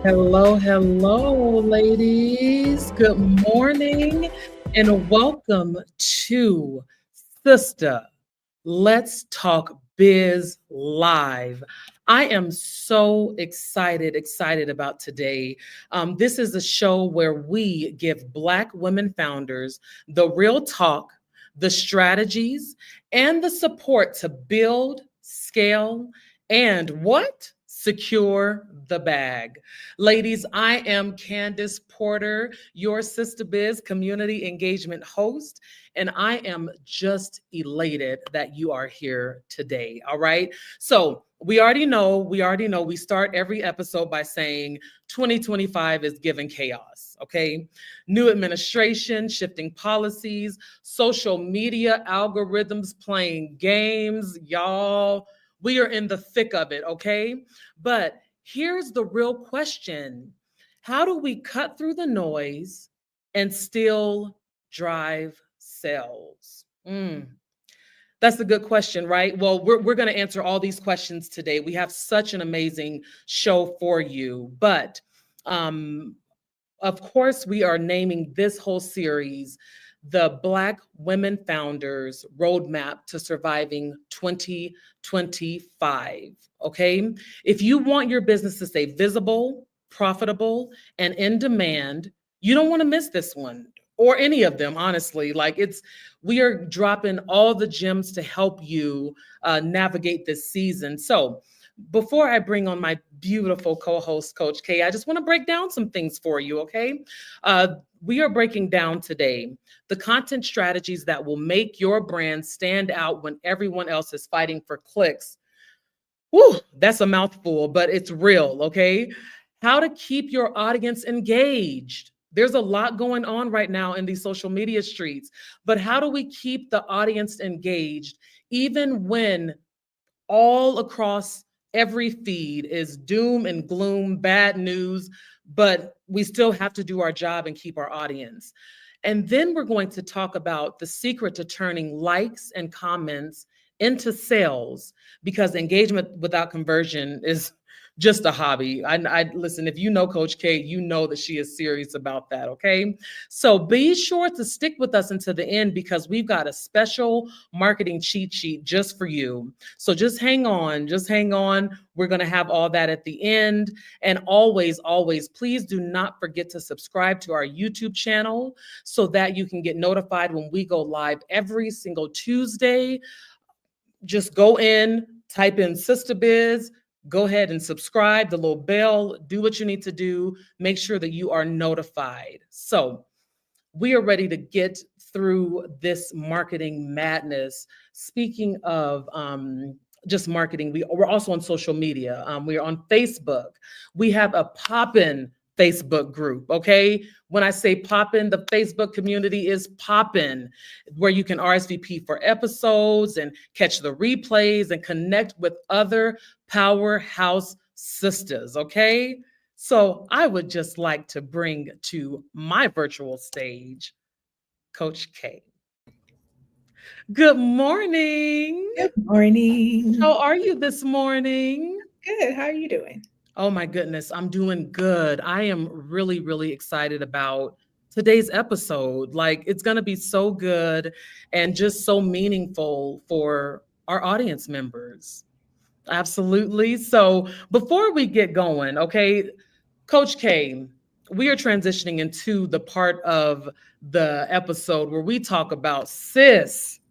Hello, hello, ladies. Good morning and welcome to Sistah. Let's Talk Biz Live. I am so excited about today. This is a show where we give Black women founders the real talk, the strategies, and the support to build, scale, and what? Secure the bag. Ladies, I am Candace Porter, your Sistahbiz community engagement host, and I am just elated that you are here today. All right. So we start every episode by saying 2025 is giving chaos. Okay. New administration, shifting policies, social media algorithms playing games. Y'all, we are in the thick of it. Okay. But here's the real question: how do we cut through the noise and still drive sales? That's a good question, right? Well, we're going to answer all these questions today. We have such an amazing show for you. But um, of course, we are naming this whole series the Black Women Founders Roadmap to Surviving 2025. Okay. If you want your business to stay visible, profitable, and in demand, you don't want to miss this one or any of them, honestly. We are dropping all the gems to help you navigate this season. So, before I bring on my beautiful co-host, Coach K, I just want to break down some things for you, okay? We are breaking down today the content strategies that will make your brand stand out when everyone else is fighting for clicks. Whew, that's a mouthful, but it's real, okay? How to keep your audience engaged. There's a lot going on right now in these social media streets, but how do we keep the audience engaged even when all across every feed is doom and gloom, bad news, but we still have to do our job and keep our audience? And then we're going to talk about the secret to turning likes and comments into sales, because engagement without conversion is just a hobby. I listen, if you know Coach K, you know that she is serious about that. Okay. So be sure to stick with us until the end, because we've got a special marketing cheat sheet just for you. So just hang on, just hang on. We're going to have all that at the end. And always, please do not forget to subscribe to our YouTube channel so that you can get notified when we go live every single Tuesday. Just go in, type in Sistahbiz, go ahead and subscribe, the little bell, do what you need to do, make sure that you are notified. So we are ready to get through this marketing madness. Speaking of just marketing, we're also on social media. We are on Facebook. We have a poppin' Facebook group. Okay. When I say poppin', the Facebook community is poppin', where you can RSVP for episodes and catch the replays and connect with other powerhouse sisters. Okay. So I would just like to bring to my virtual stage Coach K. Good morning. Good morning. How are you this morning? Good. How are you doing? Oh my goodness, I'm doing good. I am really excited about today's episode. Like, it's going to be so good and just so meaningful for our audience members. Absolutely. So, before we get going, okay, Coach K, we are transitioning into the part of the episode where we talk about sis.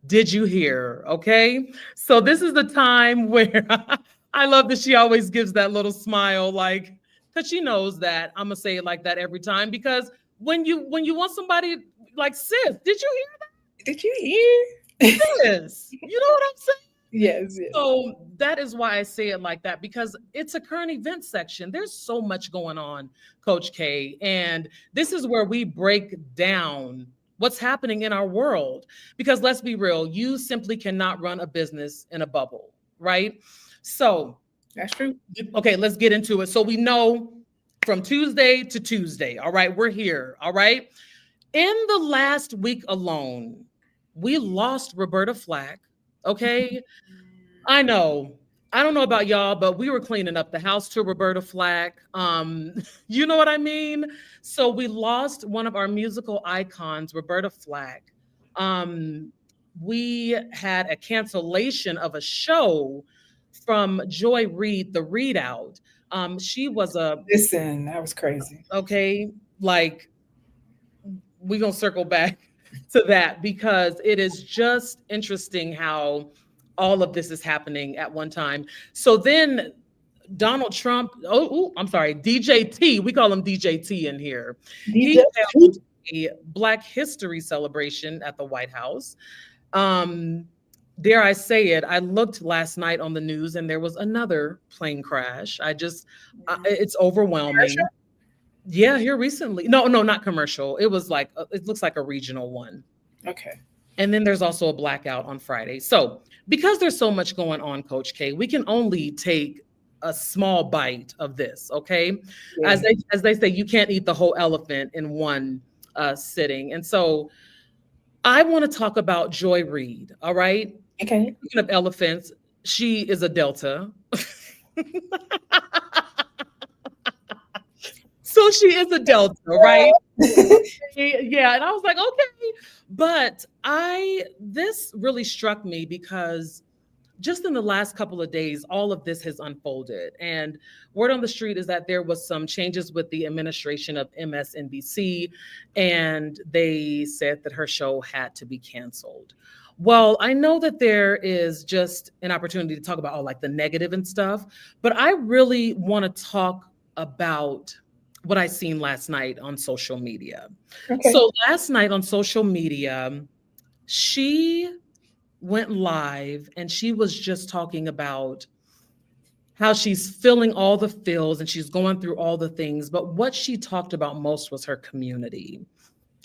Did you hear? Okay. So this is the time where I love that she always gives that little smile, like, because she knows that I'm gonna say it like that every time. Because when you want somebody like sis, did you Did you hear? hear this? You know what I'm saying? Yes, yes. So that is why I say it like that, because it's a current event section. There's so much going on, Coach K. And this is where we break down what's happening in our world. Because let's be real, you simply cannot run a business in a bubble, right? So, That's true. okay, let's get into it. So we know from Tuesday to Tuesday, all right, we're here, all right? In the last week alone, we lost Roberta Flack, okay? I know. I don't know about y'all, but we were cleaning up the house to Roberta Flack. You know what I mean? So we lost one of our musical icons, Roberta Flack. Um, we had a cancellation of a show from Joy Reid, the Readout. She was a Listen, that was crazy. okay, like we're gonna circle back to that because it is just interesting how all of this is happening at one time. So then Donald Trump, I'm sorry, DJT, we call him DJT in here. DJ. He held a Black History celebration at the White House. Um, dare I say it, I looked last night on the news and there was another plane crash. It's overwhelming. Commercial? Yeah, here recently. No, not commercial. It was like, it looks like a regional one. Okay. And then there's also a blackout on Friday. So because there's so much going on, Coach K, we can only take a small bite of this, okay? Yeah. As they say, you can't eat the whole elephant in one sitting. And so I want to talk about Joy Reid, all right? Okay. Speaking of elephants, she is a Delta. So she is a Delta, right? Yeah, and I was like, okay. But this really struck me because just in the last couple of days, all of this has unfolded. And word on the street is that there was some changes with the administration of MSNBC, and they said that her show had to be canceled. Well, I know that there is just an opportunity to talk about all like the negative and stuff, but I really want to talk about what I seen last night on social media. Okay. So last night on social media, she went live and she was just talking about how she's feeling all the feels and she's going through all the things. But what she talked about most was her community.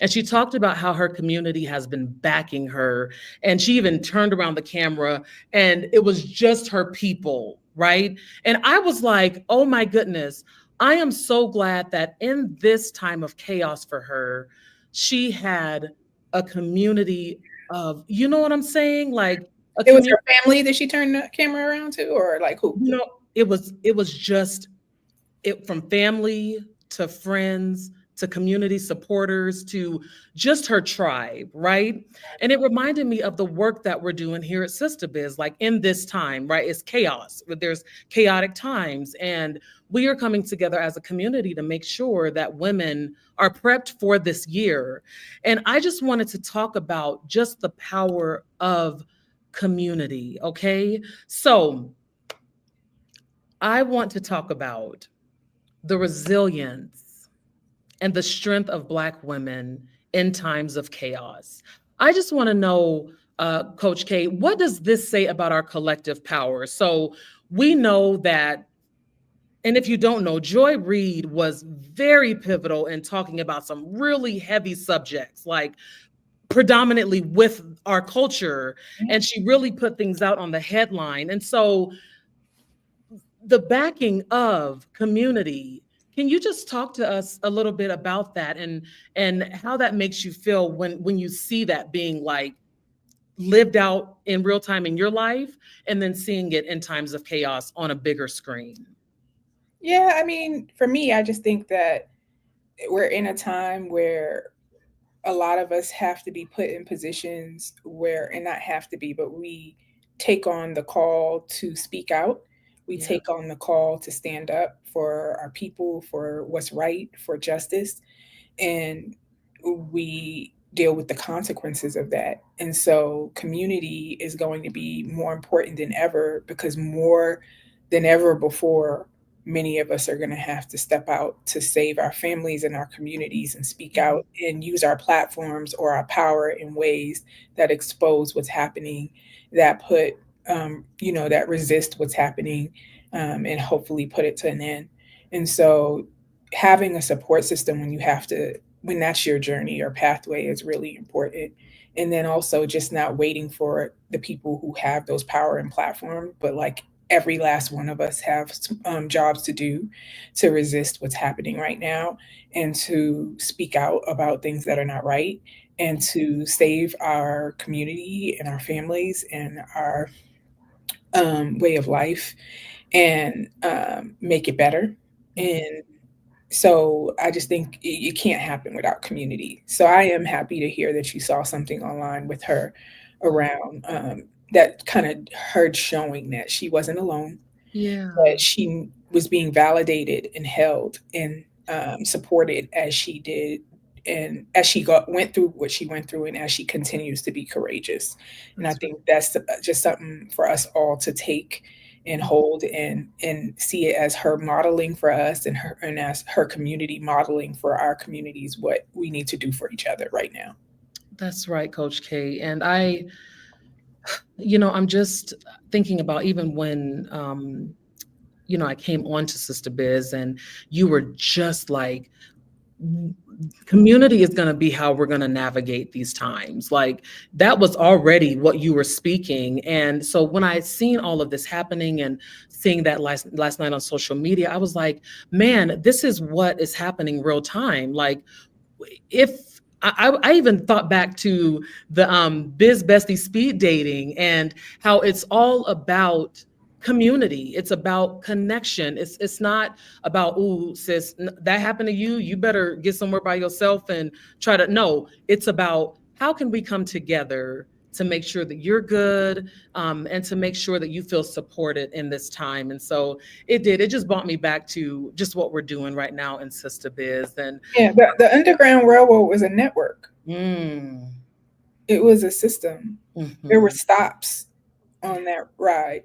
And she talked about how her community has been backing her. And she even turned around the camera and it was just her people, right? And I was like, oh my goodness, I am so glad that in this time of chaos for her, she had a community of, you know what I'm saying? Like It was her family that she turned the camera around to, or like who? You know, it was just it from family to friends to community supporters to just her tribe, right? And it reminded me of the work that we're doing here at Sistahbiz, like in this time, right? It's chaos, but there's chaotic times. And we are coming together as a community to make sure that women are prepped for this year. And I just wanted to talk about just the power of community, okay? So I want to talk about the resilience and the strength of Black women in times of chaos. I just want to know, Coach K, what does this say about our collective power? So we know that, and if you don't know, Joy Reid was very pivotal in talking about some really heavy subjects, like predominantly with our culture, and she really put things out on the headline. And so the backing of community, can you just talk to us a little bit about that and how that makes you feel when you see that being like lived out in real time in your life and then seeing it in times of chaos on a bigger screen? Yeah, I mean, for me, I just think that we're in a time where a lot of us have to be put in positions where, and not have to be, but we take on the call to speak out. We Yeah. take on the call to stand up for our people, for what's right, for justice. And we deal with the consequences of that. And so community is going to be more important than ever, because more than ever before, many of us are going to have to step out to save our families and our communities and speak out and use our platforms or our power in ways that expose what's happening, that put, that resist what's happening, and hopefully put it to an end. And so having a support system when that's your journey or pathway is really important. And then also just not waiting for the people who have those power and platform, but like every last one of us have jobs to do to resist what's happening right now and to speak out about things that are not right and to save our community and our families and our way of life and make it better. And so I just think it can't happen without community. So I am happy to hear that you saw something online with her around that kind of her showing that she wasn't alone, Yeah. that she was being validated and held and supported as she did, and as she went through what she went through, and as she continues to be courageous. And I think that's just something for us all to take and hold and see it as her modeling for us, and her, and as her community modeling for our communities what we need to do for each other right now. That's right, Coach K. And I'm just thinking about even when, I came on to Sistahbiz, and you were just like, community is going to be how we're going to navigate these times. Like, that was already what you were speaking. And so when I seen all of this happening and seeing that last night on social media, I was like, man, this is what is happening real time. Like, if I even thought back to the Biz Bestie speed dating and how it's all about community. It's about connection. It's not about, ooh, sis, that happened to you. You better get somewhere by yourself and try to. No, it's about how can we come together to make sure that you're good, and to make sure that you feel supported in this time. And so it just brought me back to just what we're doing right now in Sistahbiz. And yeah, the Underground Railroad was a network. Mm. It was a system. Mm-hmm. There were stops on that ride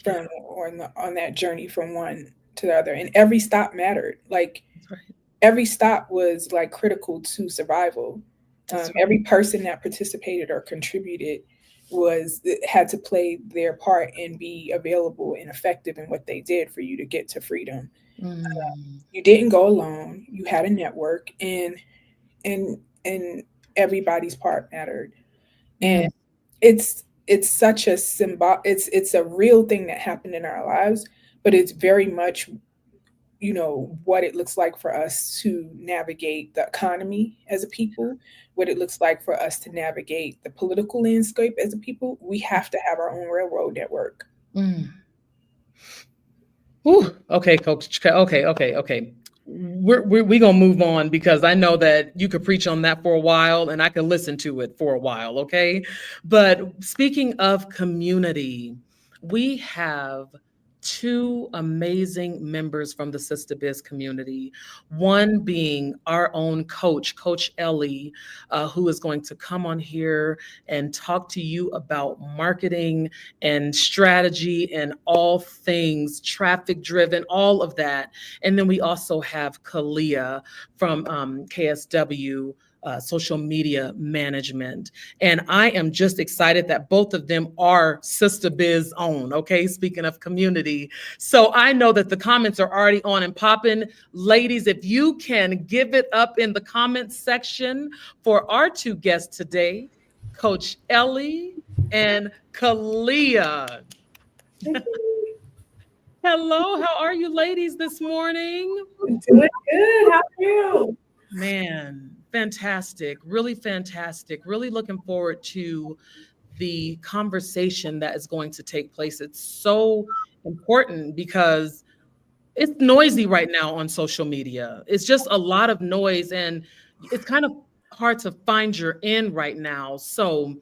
from, or on that journey from one to the other, and every stop mattered. Like, right. Every stop was like critical to survival. Right. Every person that participated or contributed had to play their part and be available and effective in what they did for you to get to freedom. You didn't go alone. You had a network, and everybody's part mattered. And it's such a symbol. It's a real thing that happened in our lives, but it's very much, what it looks like for us to navigate the economy as a people, what it looks like for us to navigate the political landscape as a people. We have to have our own railroad network. Ooh, okay, Coach. Okay. We're gonna move on, because I know that you could preach on that for a while and I could listen to it for a while. Okay. But speaking of community, we have two amazing members from the Sistahbiz community. One being our own coach, Coach Ellie, who is going to come on here and talk to you about marketing and strategy and all things traffic driven, all of that. And then we also have Kalea from KSW, social media management. And I am just excited that both of them are Sistahbiz own, okay? Speaking of community. So I know that the comments are already on and popping. Ladies, if you can give it up in the comments section for our two guests today, Coach Ellie and Kalea. Hello, how are you ladies this morning? Doing good. How are you? Man, fantastic. Really fantastic. Really looking forward to the conversation that is going to take place. It's so important because it's noisy right now on social media. It's just a lot of noise, and it's kind of hard to find your in right now. So,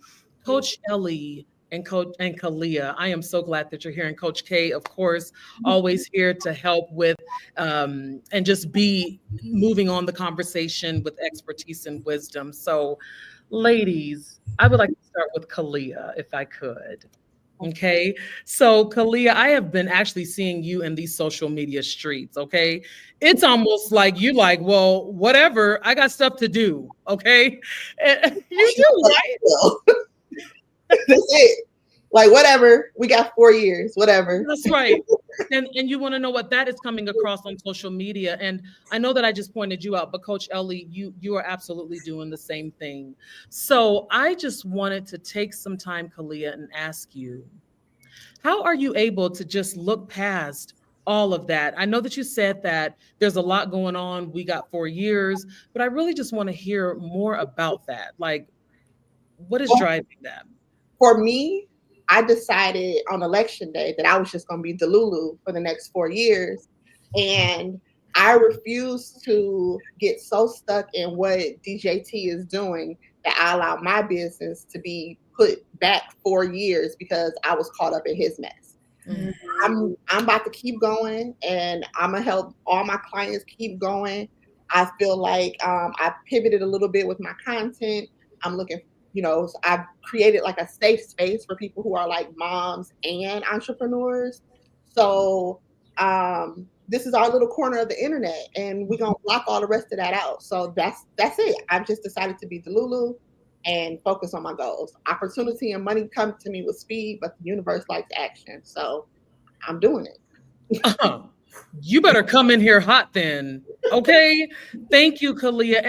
Coach Ellie and Kalea, I am so glad that you're here. And Coach K, of course, always here to help with and just be moving on the conversation with expertise and wisdom. So, ladies, I would like to start with Kalea, if I could. Okay. So, Kalea, I have been actually seeing you in these social media streets. Okay. It's almost like you like, well, whatever, I got stuff to do. Okay. And you do, right? That's it. Like, whatever. We got 4 years, whatever. That's right. And you want to know what that is coming across on social media. And I know that I just pointed you out, but Coach Ellie, you are absolutely doing the same thing. So I just wanted to take some time, Kalea, and ask you, how are you able to just look past all of that? I know that you said that there's a lot going on. We got 4 years, but I really just want to hear more about that. Like, what is driving that? For me, I decided on election day that I was just going to be Delulu for the next 4 years. And I refuse to get so stuck in what DJT is doing that I allow my business to be put back 4 years because I was caught up in his mess. I'm about to keep going, and I'm gonna help all my clients keep going. I feel like I pivoted a little bit with my content. I'm looking, so I've created like a safe space for people who are like moms and entrepreneurs. So this is our little corner of the internet, and we're gonna block all the rest of that out. So that's it. I've just decided to be Delulu and focus on my goals. Opportunity and money come to me with speed, but the universe likes action. So I'm doing it. You better come in here hot then. Okay. Thank you, Kalea.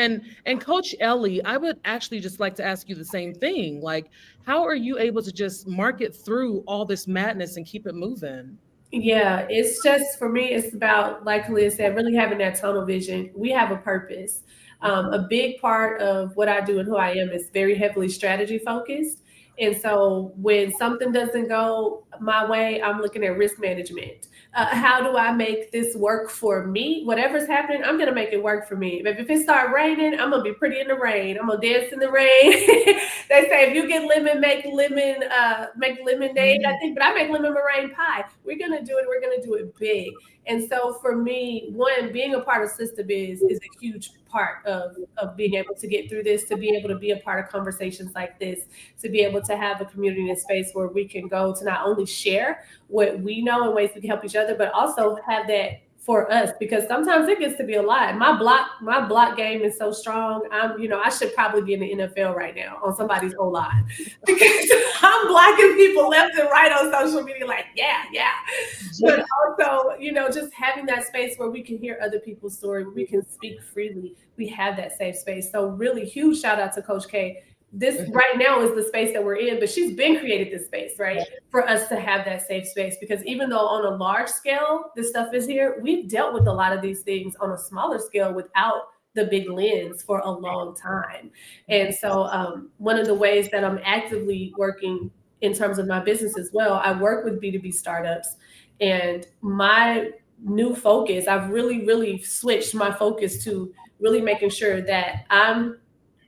And Coach Ellie, I would actually just like to ask you the same thing. Like, how are you able to just market through all this madness and keep it moving? Yeah, it's just, for me, it's about, like Kalea said, really having that tunnel vision. We have a purpose. A big part of what I do and who I am is very heavily strategy focused. And so when something doesn't go my way, I'm looking at risk management. How do I make this work for me? Whatever's happening, I'm going to make it work for me. If it starts raining, I'm going to be pretty in the rain. I'm going to dance in the rain. They say, if you get lemon, make lemonade, I think, but I make lemon meringue pie. We're going to do it. We're going to do it big. And so for me, one, being a part of Sistahbiz is a huge part of being able to get through this, to be able to be a part of conversations like this, to be able to have a community and a space where we can go to not only share what we know in ways we can help each other, but also have that for us, because sometimes it gets to be a lot. My block game is so strong. I should probably be in the NFL right now on somebody's O-line, because I'm blocking people left and right on social media. Like, yeah. But also, just having that space where we can hear other people's story, where we can speak freely. We have that safe space. So really huge shout out to Coach K. This right now is the space that we're in, but she's been created this space, right? For us to have that safe space, because even though on a large scale, this stuff is here, we've dealt with a lot of these things on a smaller scale without the big lens for a long time. And so one of the ways that I'm actively working in terms of my business as well, I work with B2B startups, and my new focus, I've really, really switched my focus to really making sure that I'm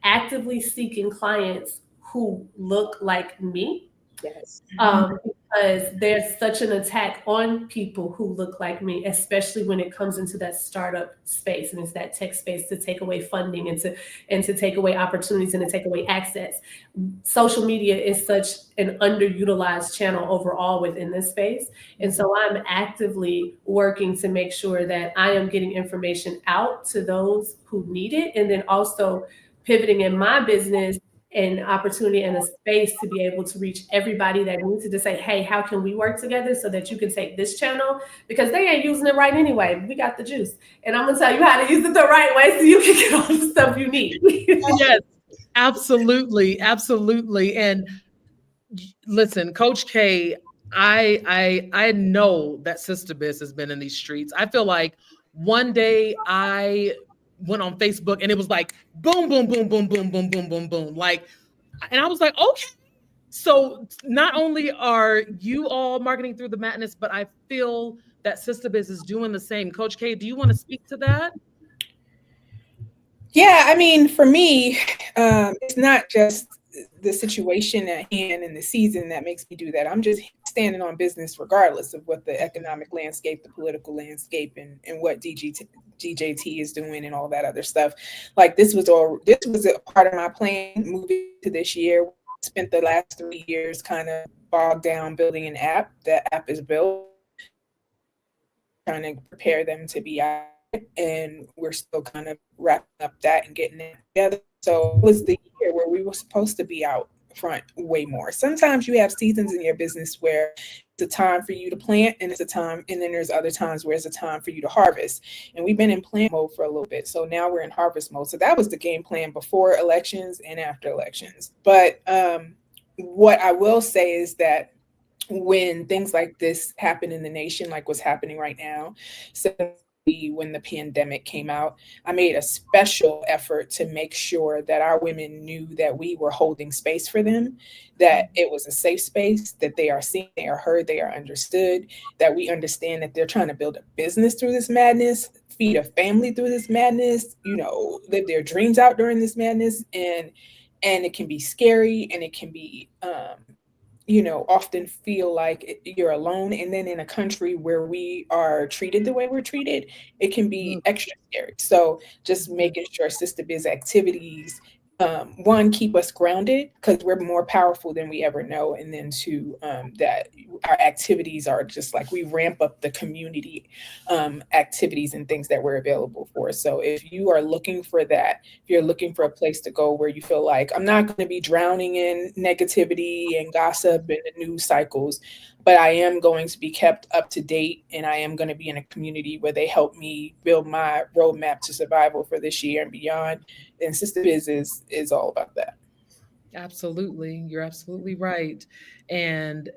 actively seeking clients who look like me. Yes. Because there's such an attack on people who look like me, especially when it comes into that startup space, and it's that tech space, to take away funding and to take away opportunities and to take away access. Social media is such an underutilized channel overall within this space. And so I'm actively working to make sure that I am getting information out to those who need it, and then also pivoting in my business an opportunity and a space to be able to reach everybody that needs it, to say, hey, how can we work together so that you can take this channel, because they ain't using it right anyway. We got the juice, and I'm gonna tell you how to use it the right way so you can get all the stuff you need. Yes, absolutely. And listen, Coach K, I know that Sistahbiz has been in these streets. I feel like one day I went on Facebook and it was like boom, boom, boom, boom, boom, boom, boom, boom, boom. Like, and I was like, okay. So not only are you all marketing through the madness, but I feel that Sistahbiz is doing the same. Coach K, do you want to speak to that? Yeah, I mean, for me, it's not just the situation at hand and the season that makes me do that. I'm just standing on business regardless of what the economic landscape, the political landscape, and what DJT is doing and all that other stuff. Like, this was a part of my plan moving to this year. Spent the last 3 years kind of bogged down building an app. That app is built, trying to prepare them to be out, and we're still kind of wrapping up that and getting it together. So it was the year where we were supposed to be out front way more. Sometimes you have seasons in your business where it's a time for you to plant, and it's a time, and then there's other times where it's a time for you to harvest. And we've been in plant mode for a little bit, so now we're in harvest mode. So that was the game plan before elections and after elections. But what I will say is that when things like this happen in the nation, like what's happening right now, so when the pandemic came out, I made a special effort to make sure that our women knew that we were holding space for them, that it was a safe space, that they are seen, they are heard, they are understood, that we understand that they're trying to build a business through this madness, feed a family through this madness, live their dreams out during this madness. And it can be scary, and it can be, often feel like you're alone. And then in a country where we are treated the way we're treated, it can be extra scary. So just making sure Sistahbiz activities, one, keep us grounded, because we're more powerful than we ever know. And then two, that our activities are just like, we ramp up the community activities and things that we're available for. So if you are looking for that, if you're looking for a place to go where you feel like, I'm not going to be drowning in negativity and gossip and the news cycles, but I am going to be kept up to date, and I am going to be in a community where they help me build my roadmap to survival for this year and beyond. And Sistahbiz is all about that. Absolutely. You're absolutely right. And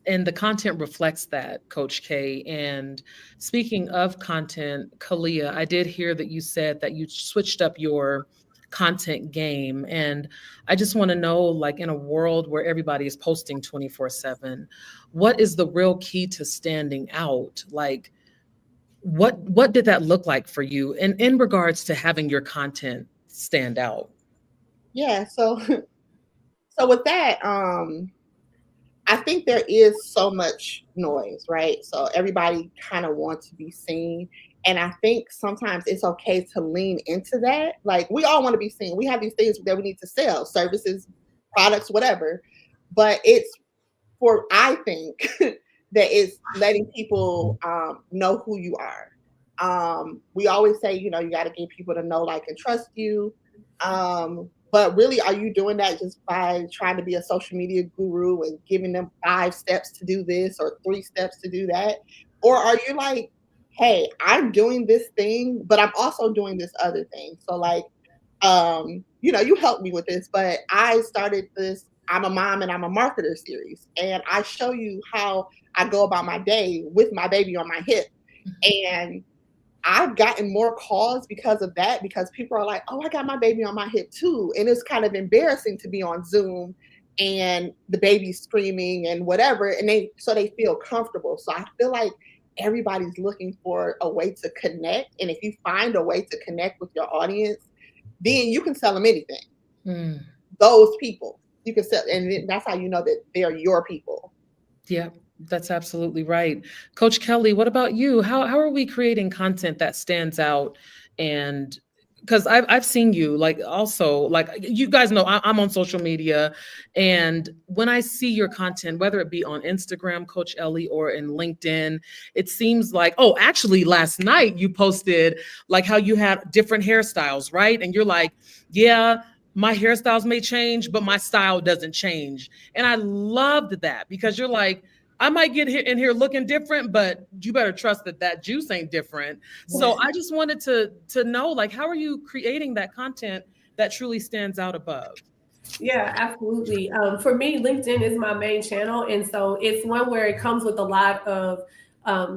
the content reflects that, Coach K. And speaking of content, Kalea, I did hear that you said that you switched up your content game. And I just want to know, like, in a world where everybody is posting 24/7, what is the real key to standing out? Like, what did that look like for you in regards to having your content stand out? Yeah, so with that, I think there is so much noise, right? So everybody kind of wants to be seen. And I think sometimes it's okay to lean into that. Like, we all want to be seen. We have these things that we need to sell, services, products, whatever. But I think that it's letting people know who you are. We always say, you got to get people to know, like, and trust you. But really, are you doing that just by trying to be a social media guru and giving them 5 steps to do this or 3 steps to do that? Or are you like, hey, I'm doing this thing, but I'm also doing this other thing. So like, you helped me with this, but I started this I'm a Mom and I'm a Marketer series. And I show you how I go about my day with my baby on my hip. And I've gotten more calls because of that, because people are like, oh, I got my baby on my hip too. And it's kind of embarrassing to be on Zoom and the baby's screaming and whatever. And they feel comfortable. So I feel like everybody's looking for a way to connect. And if you find a way to connect with your audience, then you can sell them anything. Those people you can sell. And that's how you know that they're your people. Yeah. That's absolutely right. Coach Kelly, what about you? How are we creating content that stands out? And because I've seen you, like, also, like, you guys know I'm on social media, and when I see your content, whether it be on Instagram, Coach Ellie, or in LinkedIn, it seems like, oh, actually last night you posted like how you had different hairstyles, right? And you're like, yeah, my hairstyles may change, but my style doesn't change. And I loved that, because you're like, I might get in here looking different, but you better trust that juice ain't different. So I just wanted to know, like, how are you creating that content that truly stands out above? Yeah, absolutely. For me, LinkedIn is my main channel. And so it's one where it comes with a lot of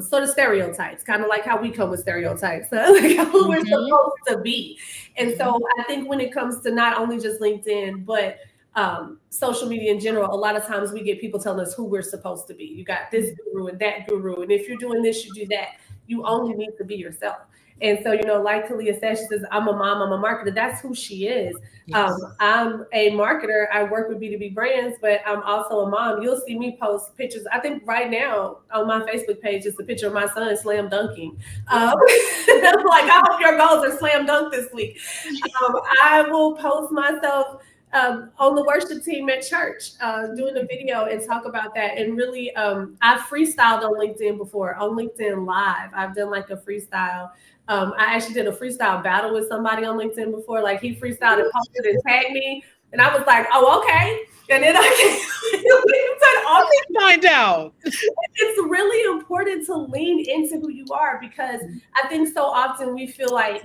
sort of stereotypes, kind of like how we come with stereotypes, like who we're supposed to be. And so I think when it comes to not only just LinkedIn, but social media in general, a lot of times we get people telling us who we're supposed to be. You got this guru and that guru, and if you're doing this, you do that. You only need to be yourself. And so, like Kalea said, she says, I'm a mom, I'm a marketer. That's who she is. Yes. I'm a marketer. I work with B2B brands, but I'm also a mom. You'll see me post pictures. I think right now on my Facebook page is the picture of my son slam dunking. Like, I hope your goals are slam dunk this week. I will post myself on the worship team at church, doing a video and talk about that. And really, I've freestyled on LinkedIn before, on LinkedIn Live. I've done like a freestyle. I actually did a freestyle battle with somebody on LinkedIn before. Like, he freestyled and posted and tagged me. And I was like, oh, okay. And then I find out. It's really important to lean into who you are, because I think so often we feel like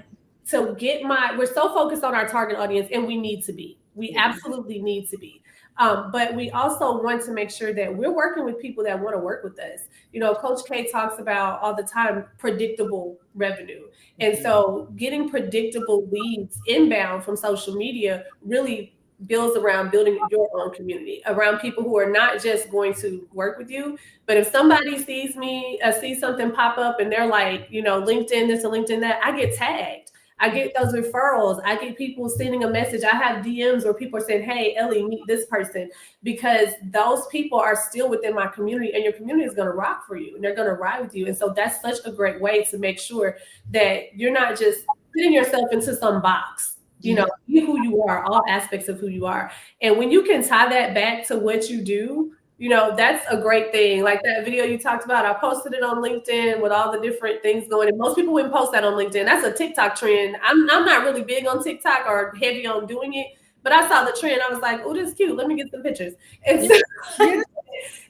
we're so focused on our target audience, and we need to be. We absolutely need to be. But we also want to make sure that we're working with people that want to work with us. You know, Coach K talks about all the time predictable revenue. And so getting predictable leads inbound from social media really builds around building your own community, around people who are not just going to work with you, but if somebody sees me, sees something pop up and they're like, you know, LinkedIn this and LinkedIn that, I get tagged. I get those referrals. I get people sending a message. I have DMs where people are saying, hey, Ellie, meet this person, because those people are still within my community, and your community is going to rock for you and they're going to ride with you. And so that's such a great way to make sure that you're not just putting yourself into some box. You know, be who you are, all aspects of who you are. And when you can tie that back to what you do, you know, that's a great thing. Like that video you talked about, I posted it on LinkedIn with all the different things going. And most people wouldn't post that on LinkedIn. That's a TikTok trend. I'm not really big on TikTok or heavy on doing it, but I saw the trend. I was like, oh, this is cute. Let me get some pictures. And, so, and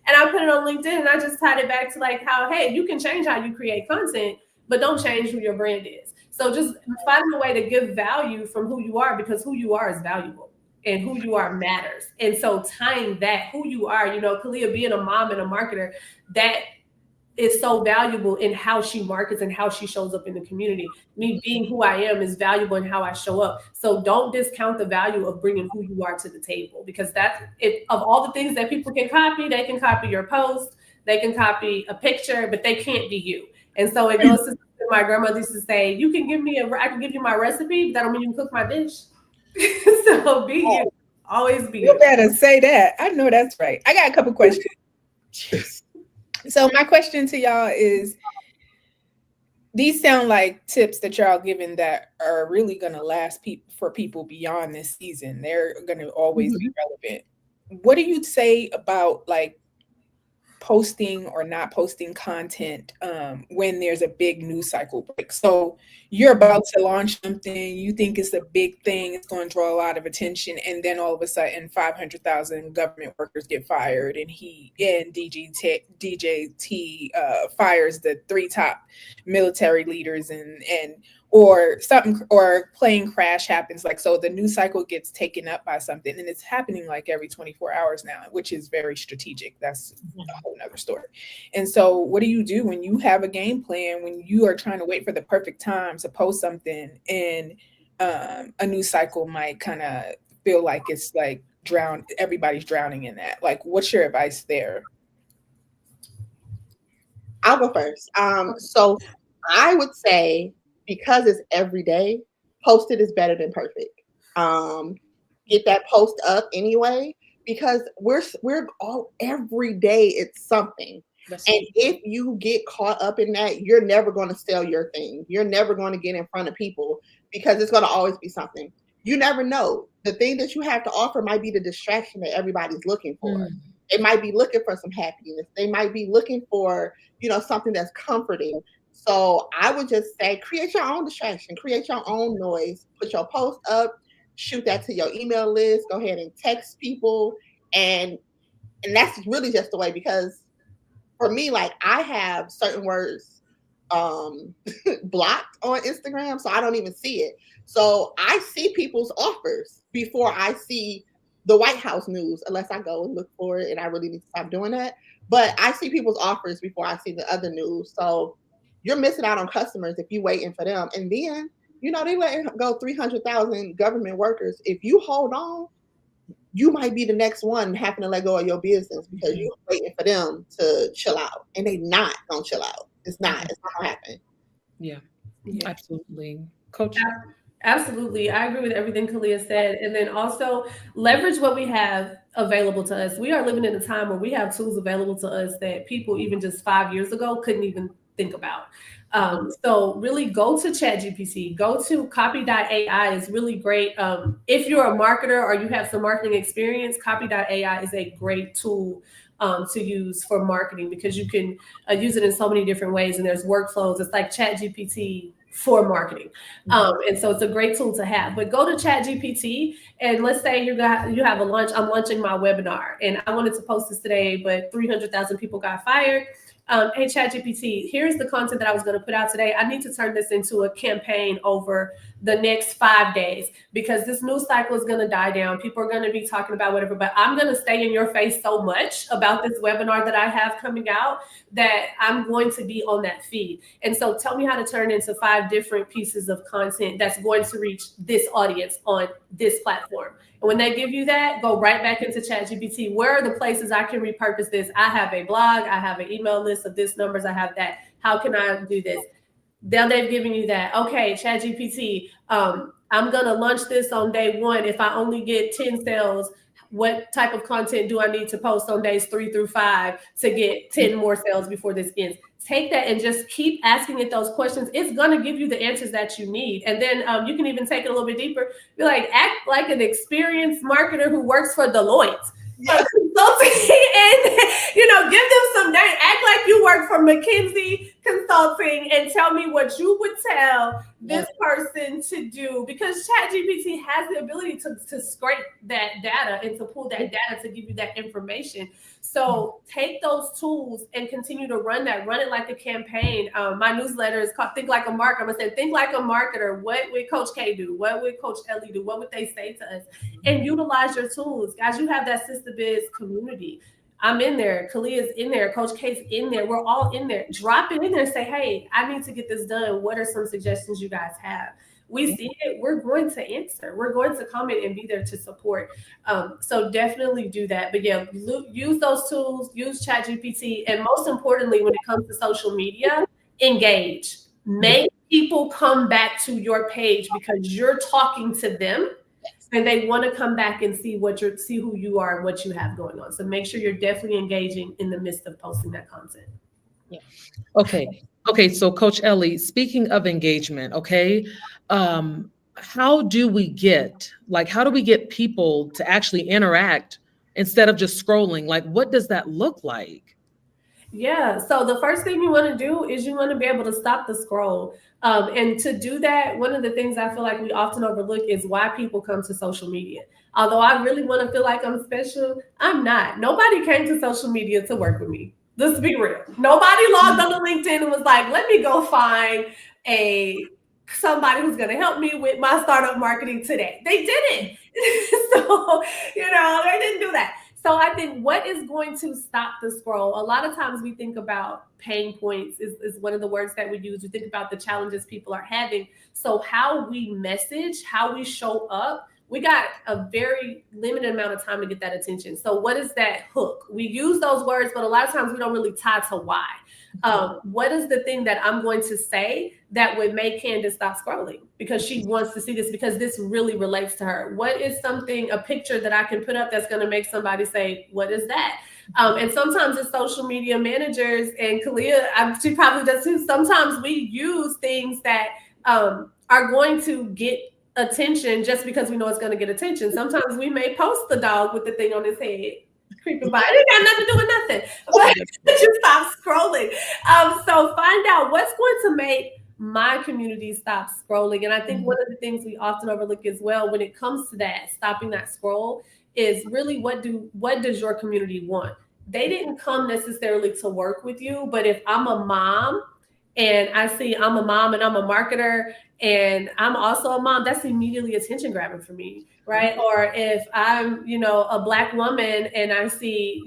I put it on LinkedIn, and I just tied it back to like how, hey, you can change how you create content, but don't change who your brand is. So just finding a way to give value from who you are, because who you are is valuable and who you are matters. And so tying that, who you are, you know, Kalea being a mom and a marketer, that is so valuable in how she markets and how she shows up in the community. Me being who I am is valuable in how I show up. So don't discount the value of bringing who you are to the table, because that, of all the things that people can copy, they can copy your post, they can copy a picture, but they can't be you. And so it goes to my grandmother used to say, you can give me I can give you my recipe, but that don't mean you can cook my dish. So be you. Always be you. You better say that. I know that's right. I got a couple questions. So my question to y'all is, these sound like tips that y'all giving that are really going to last for people beyond this season. They're going to always be relevant. What do you say about like posting or not posting content when there's a big news cycle break? So you're about to launch something, you think it's a big thing, it's going to draw a lot of attention, and then all of a sudden 500,000 government workers get fired, and DJT fires the 3 top military leaders, and or something, or plane crash happens. Like, so the news cycle gets taken up by something, and it's happening like every 24 hours now, which is very strategic. That's a whole nother story. And so what do you do when you have a game plan, when you are trying to wait for the perfect time to post something, and a news cycle might kind of feel like it's like everybody's drowning in that? Like, what's your advice there? I'll go first. So I would say, because it's every day, posted is better than perfect. Get that post up anyway, because we're all every day it's something. And if you get caught up in that, you're never going to sell your thing. You're never going to get in front of people, because it's going to always be something. You never know. The thing that you have to offer might be the distraction that everybody's looking for. They might be looking for some happiness. They might be looking for, you know, something that's comforting. So I would just say, create your own distraction, create your own noise, put your post up, shoot that to your email list, go ahead and text people. And that's really just the way, because for me, like, I have certain words blocked on Instagram, so I don't even see it. So I see people's offers before I see the White House news, unless I go and look for it, and I really need to stop doing that. But I see people's offers before I see the other news. So you're missing out on customers if you're waiting for them. And then, you know, they let go 300,000 government workers. If you hold on, you might be the next one having to let go of your business, because you're waiting for them to chill out, and they not gonna chill out. It's not gonna happen. Yeah, absolutely. Coach? Absolutely. I agree with everything Kalea said. And then also leverage what we have available to us. We are living in a time where we have tools available to us that people even just 5 years ago couldn't even think about. So really go to ChatGPT, go to copy.ai is really great. If you're a marketer or you have some marketing experience, copy.ai is a great tool to use for marketing, because you can use it in so many different ways, and there's workflows. It's like ChatGPT for marketing. And so it's a great tool to have. But go to ChatGPT, and let's say you have a launch. I'm launching my webinar, and I wanted to post this today, but 300,000 people got fired. hey, ChatGPT, here's the content that I was going to put out today. I need to turn this into a campaign over the next 5 days because this news cycle is going to die down. People are going to be talking about whatever, but I'm going to stay in your face so much about this webinar that I have coming out that I'm going to be on that feed. And so tell me how to turn it into 5 different pieces of content that's going to reach this audience on this platform. And when they give you that, go right back into ChatGPT. Where are the places I can repurpose this? I have a blog, I have an email list of this numbers, I have that. How can I do this? Then they've given you that. Okay, ChatGPT, I'm gonna launch this on day 1. If I only get 10 sales, what type of content do I need to post on days 3 through 5 to get 10 more sales before this ends? Take that and just keep asking it those questions. It's going to give you the answers that you need. And then you can even take it a little bit deeper. Be like, act like an experienced marketer who works for Deloitte. Yeah. And, give them some name. Act like you work for McKinsey Consulting and tell me what you would tell this person to do, because ChatGPT has the ability to scrape that data and to pull that data to give you that information. So take those tools and continue to run it like a campaign. My newsletter is called Think Like a Marketer. I'm going to say, think like a marketer. What would Coach K do? What would Coach Ellie do? What would they say to us? And utilize your tools. Guys, you have that Sistahbiz community. I'm in there. Kalea's in there. Coach K's in there. We're all in there. Drop it in there and say, hey, I need to get this done. What are some suggestions you guys have? We see it. We're going to answer. We're going to comment and be there to support. So definitely do that. But yeah, use those tools, use ChatGPT. And most importantly, when it comes to social media, engage. Make people come back to your page because you're talking to them. And they want to come back and see who you are and what you have going on. So make sure you're definitely engaging in the midst of posting that content. Yeah. Okay. So Coach Ellie, speaking of engagement, how do we get people to actually interact instead of just scrolling? Like, what does that look like? Yeah. So the first thing you want to do is you want to be able to stop the scroll. And to do that, one of the things I feel like we often overlook is why people come to social media. Although I really want to feel like I'm special, I'm not. Nobody came to social media to work with me. Let's be real. Nobody logged on to LinkedIn and was like, let me go find somebody who's going to help me with my startup marketing today. They didn't. So, they didn't do that. So I think what is going to stop the scroll? A lot of times we think about pain points is one of the words that we use. We think about the challenges people are having. So how we message, how we show up, we got a very limited amount of time to get that attention. So what is that hook? We use those words, but a lot of times we don't really tie to why. What is the thing that I'm going to say that would make Candace stop scrolling? Because she wants to see this, because this really relates to her. What is a picture that I can put up that's going to make somebody say, what is that? And sometimes it's social media managers, and Kalea, she probably does too. Sometimes we use things that are going to get attention just because we know it's going to get attention. Sometimes we may post the dog with the thing on his head creeping by. It got nothing to do with nothing. But you stop scrolling. So find out what's going to make my community stop scrolling. And I think one of the things we often overlook as well when it comes to that, stopping that scroll, is really what does your community want? They didn't come necessarily to work with you, but if I'm a mom and I see I'm a mom and I'm a marketer and I'm also a mom, that's immediately attention grabbing for me, right? Or if I'm, a Black woman and I see,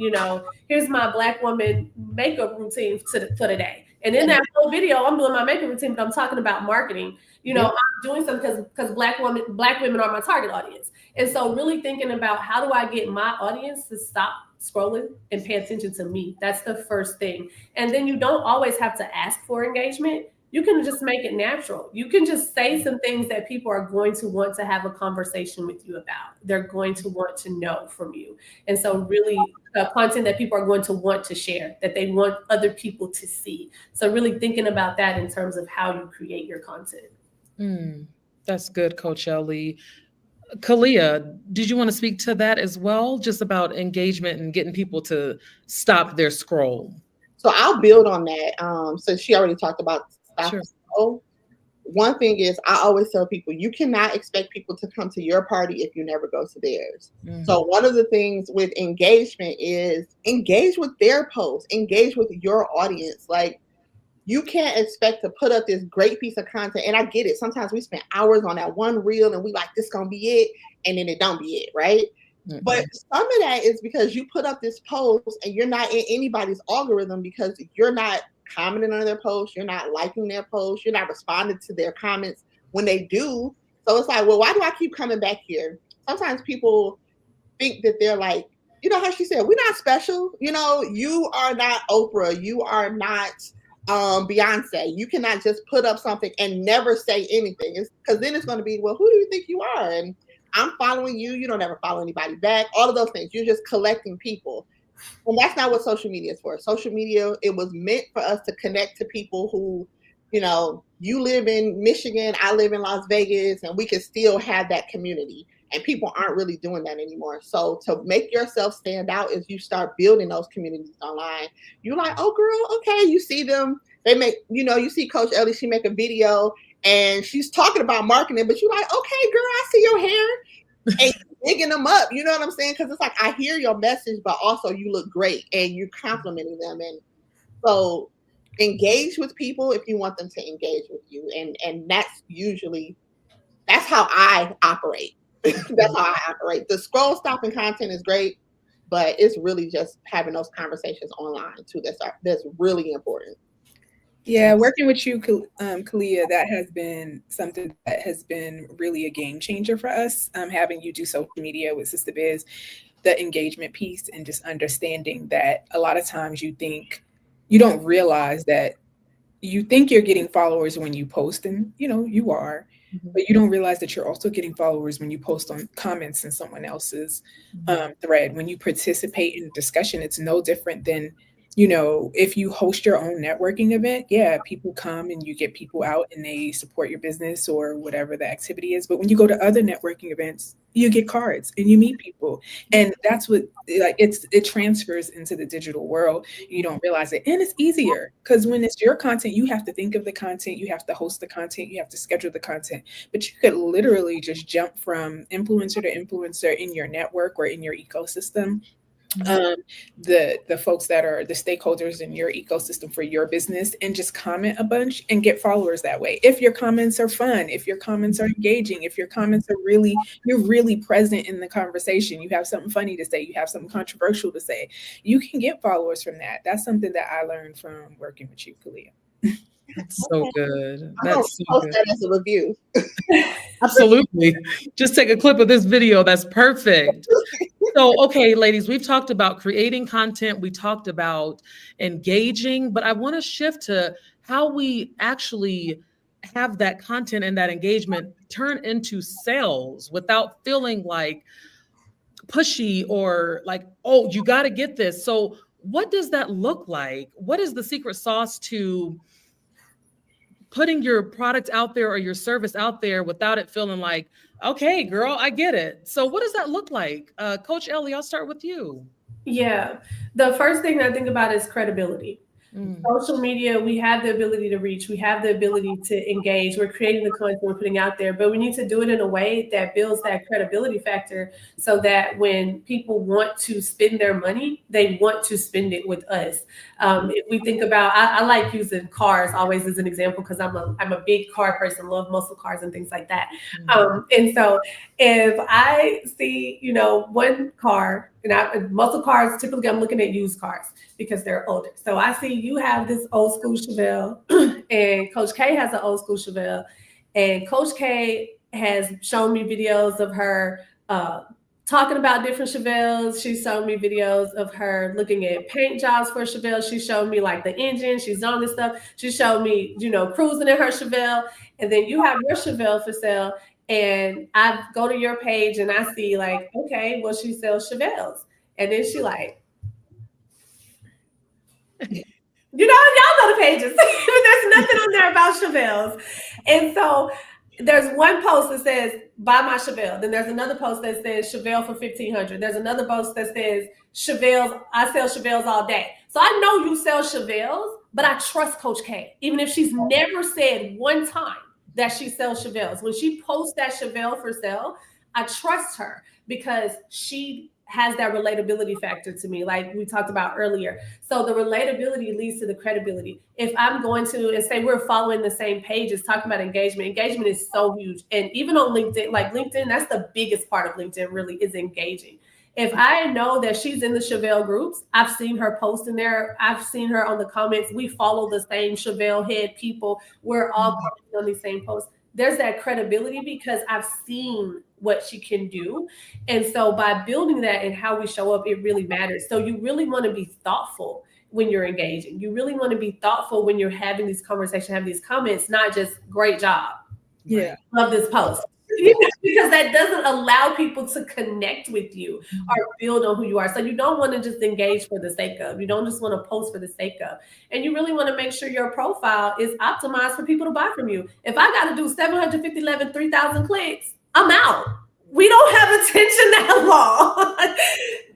here's my Black woman makeup routine for today. And in that whole video, I'm doing my makeup routine, but I'm talking about marketing. I'm doing something because Black women are my target audience. And so really thinking about how do I get my audience to stop scrolling and pay attention to me. That's the first thing. And then you don't always have to ask for engagement. You can just make it natural. You can just say some things that people are going to want to have a conversation with you about. They're going to want to know from you. And so really content that people are going to want to share, that they want other people to see. So really thinking about that in terms of how you create your content. That's good, Coach Ellie. Kalea, did you want to speak to that as well? Just about engagement and getting people to stop their scroll. So I'll build on that. So she already talked about stop the scroll. one thing is, I always tell people, you cannot expect people to come to your party if you never go to theirs. So one of the things with engagement is engage with their posts, engage with your audience. Like, you can't expect to put up this great piece of content. And I get it. Sometimes we spend hours on that one reel and we like, this gonna be it. And then it don't be it, right? But some of that is because you put up this post and you're not in anybody's algorithm because you're not commenting on their posts, you're not liking their posts, you're not responding to their comments when they do. So it's like, well, why do I keep coming back here? Sometimes people think that they're like, you know how she said, we're not special. You know, you are not Oprah. You are not Beyonce. You cannot just put up something and never say anything. It's because then it's going to be, well, who do you think you are? And I'm following you. You don't ever follow anybody back. All of those things. You're just collecting people. And that's not what social media is for. Social media, it was meant for us to connect to people who, you know, you live in Michigan, I live in Las Vegas, and we can still have that community. And people aren't really doing that anymore. So to make yourself stand out is you start building those communities online. You're like, oh, girl, okay. You see them. They make, you know, you see Coach Ellie, she make a video and she's talking about marketing, but you're like, okay, girl, I see your hair. And digging them up, you know what I'm saying? Because it's like, I hear your message, but also you look great and you're complimenting them. And so engage with people if you want them to engage with you. And that's how I operate. That's how I operate. The scroll stopping content is great, but it's really just having those conversations online too. That's really important. Yeah, working with you, Kalea, that has been something that has been really a game changer for us. Having you do social media with Sistahbiz, the engagement piece, and just understanding that a lot of times you don't realize that you think you're getting followers when you post, and you know you are, but you don't realize that you're also getting followers when you post on comments in someone else's thread. When you participate in discussion, it's no different than, you know, if you host your own networking event, yeah, people come and you get people out and they support your business or whatever the activity is. But when you go to other networking events, you get cards and you meet people. And that's what, like, it transfers into the digital world. You don't realize it. And it's easier because when it's your content, you have to think of the content, you have to host the content, you have to schedule the content. But you could literally just jump from influencer to influencer in your network or in your ecosystem. The folks that are the stakeholders in your ecosystem for your business, and just comment a bunch and get followers that way. If your comments are fun, if your comments are engaging, if your comments are you're really present in the conversation, you have something funny to say, you have something controversial to say, you can get followers from that. That's something that I learned from working with you, Kalea. That's so good. That's so good. That as a review. Absolutely. Just take a clip of this video. That's perfect. So, okay, ladies, we've talked about creating content. We talked about engaging, but I want to shift to how we actually have that content and that engagement turn into sales without feeling like pushy or like, oh, you got to get this. So what does that look like? What is the secret sauce to putting your product out there or your service out there without it feeling like, okay, girl, I get it. So what does that look like? Coach Ellie, I'll start with you. Yeah. The first thing I think about is credibility. Social media, we have the ability to reach, we have the ability to engage, we're creating the content we're putting out there, but we need to do it in a way that builds that credibility factor so that when people want to spend their money, they want to spend it with us. If we think about, I like using cars always as an example because I'm a big car person, love muscle cars and things like that. And so if I see, you know, one car, and muscle cars, typically I'm looking at used cars because they're older. So I see you have this old school Chevelle and Coach K has an old school Chevelle, and Coach K has shown me videos of her talking about different Chevelles. She's shown me videos of her looking at paint jobs for Chevelle. She showed me like the engine. She's on this stuff. She showed me, you know, cruising in her Chevelle. And then you have your Chevelle for sale. And I go to your page and I see like, okay, well, she sells Chevelles. And then she like, you know, y'all know the pages. There's nothing on there about Chevelles. And so there's one post that says, buy my Chevelle. Then there's another post that says Chevelle for $1,500. There's another post that says Chevelles, I sell Chevelles all day. So I know you sell Chevelles, but I trust Coach K. Even if she's never said one time that she sells Chevelles. When she posts that Chevelle for sale, I trust her because she has that relatability factor to me, like we talked about earlier. So the relatability leads to the credibility. If I'm going to, and say we're following the same pages, talking about engagement is so huge. And even on LinkedIn, like LinkedIn, that's the biggest part of LinkedIn really is engaging. If I know that she's in the Chevelle groups, I've seen her post in there. I've seen her on the comments. We follow the same Chevelle head people. We're all commenting on these same posts. There's that credibility because I've seen what she can do. And so by building that and how we show up, it really matters. So you really want to be thoughtful when you're engaging. You really want to be thoughtful when you're having these conversations, having these comments, not just great job. Yeah. Love this post. Because that doesn't allow people to connect with you or build on who you are. So you don't want to just engage for the sake of, you don't just want to post for the sake of, and you really want to make sure your profile is optimized for people to buy from you. If I got to do 750, 11, 3,000 clicks, I'm out. We don't have attention that long.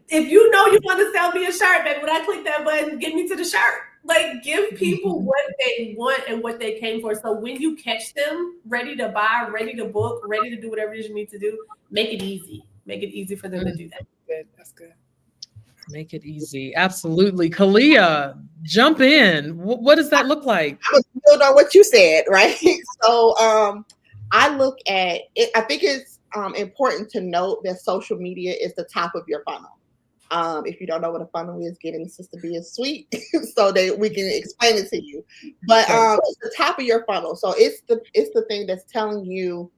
If you know you want to sell me a shirt, baby, when I click that button, get me to the shirt. Like, give people what they want and what they came for. So when you catch them ready to buy, ready to book, ready to do whatever it is you need to do, make it easy. Make it easy for them to do that. Good. That's good. Make it easy. Absolutely. Kalea, jump in. What does that look like? I'm going to build on what you said, right? So I look at it. I think it's important to note that social media is the top of your funnel. If you don't know what a funnel is, get in Sistahbiz Suite so that we can explain it to you. But it's the top of your funnel. So it's the thing that's telling you,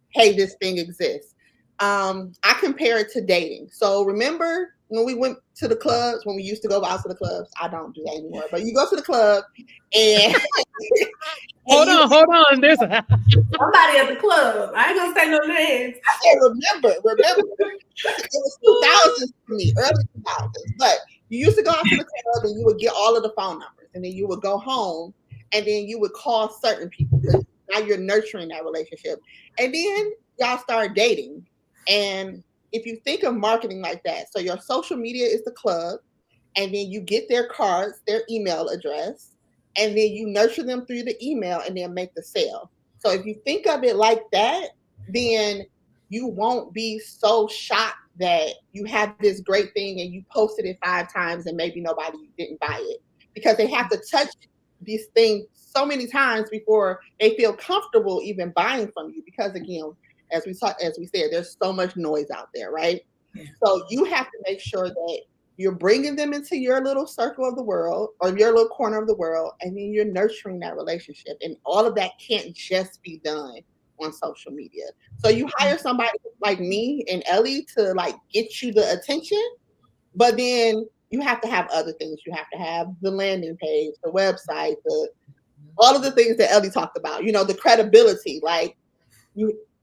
hey, this thing exists. I compare it to dating. So remember when we went to the clubs, when we used to go out to the clubs? I don't do that anymore, but you go to the club and hold on. There's somebody at the club. I ain't gonna say no names. I said, remember. It was 2000s for me, early 2000s. But you used to go out to the club and you would get all of the phone numbers, and then you would go home, and then you would call certain people. Now you're nurturing that relationship, and then y'all start dating. And if you think of marketing like that, so your social media is the club, and then you get their cards, their email address, and then you nurture them through the email and then make the sale. So if you think of it like that, then you won't be so shocked that you have this great thing and you posted it 5 times and maybe nobody didn't buy it, because they have to touch these things so many times before they feel comfortable even buying from you. Because again, as we said, there's so much noise out there, right? Yeah. So you have to make sure that you're bringing them into your little circle of the world or your little corner of the world, and then you're nurturing that relationship. And all of that can't just be done on social media. So you hire somebody like me and Ellie to like get you the attention, but then you have to have other things. You have to have the landing page, the website, all of the things that Ellie talked about, the credibility, like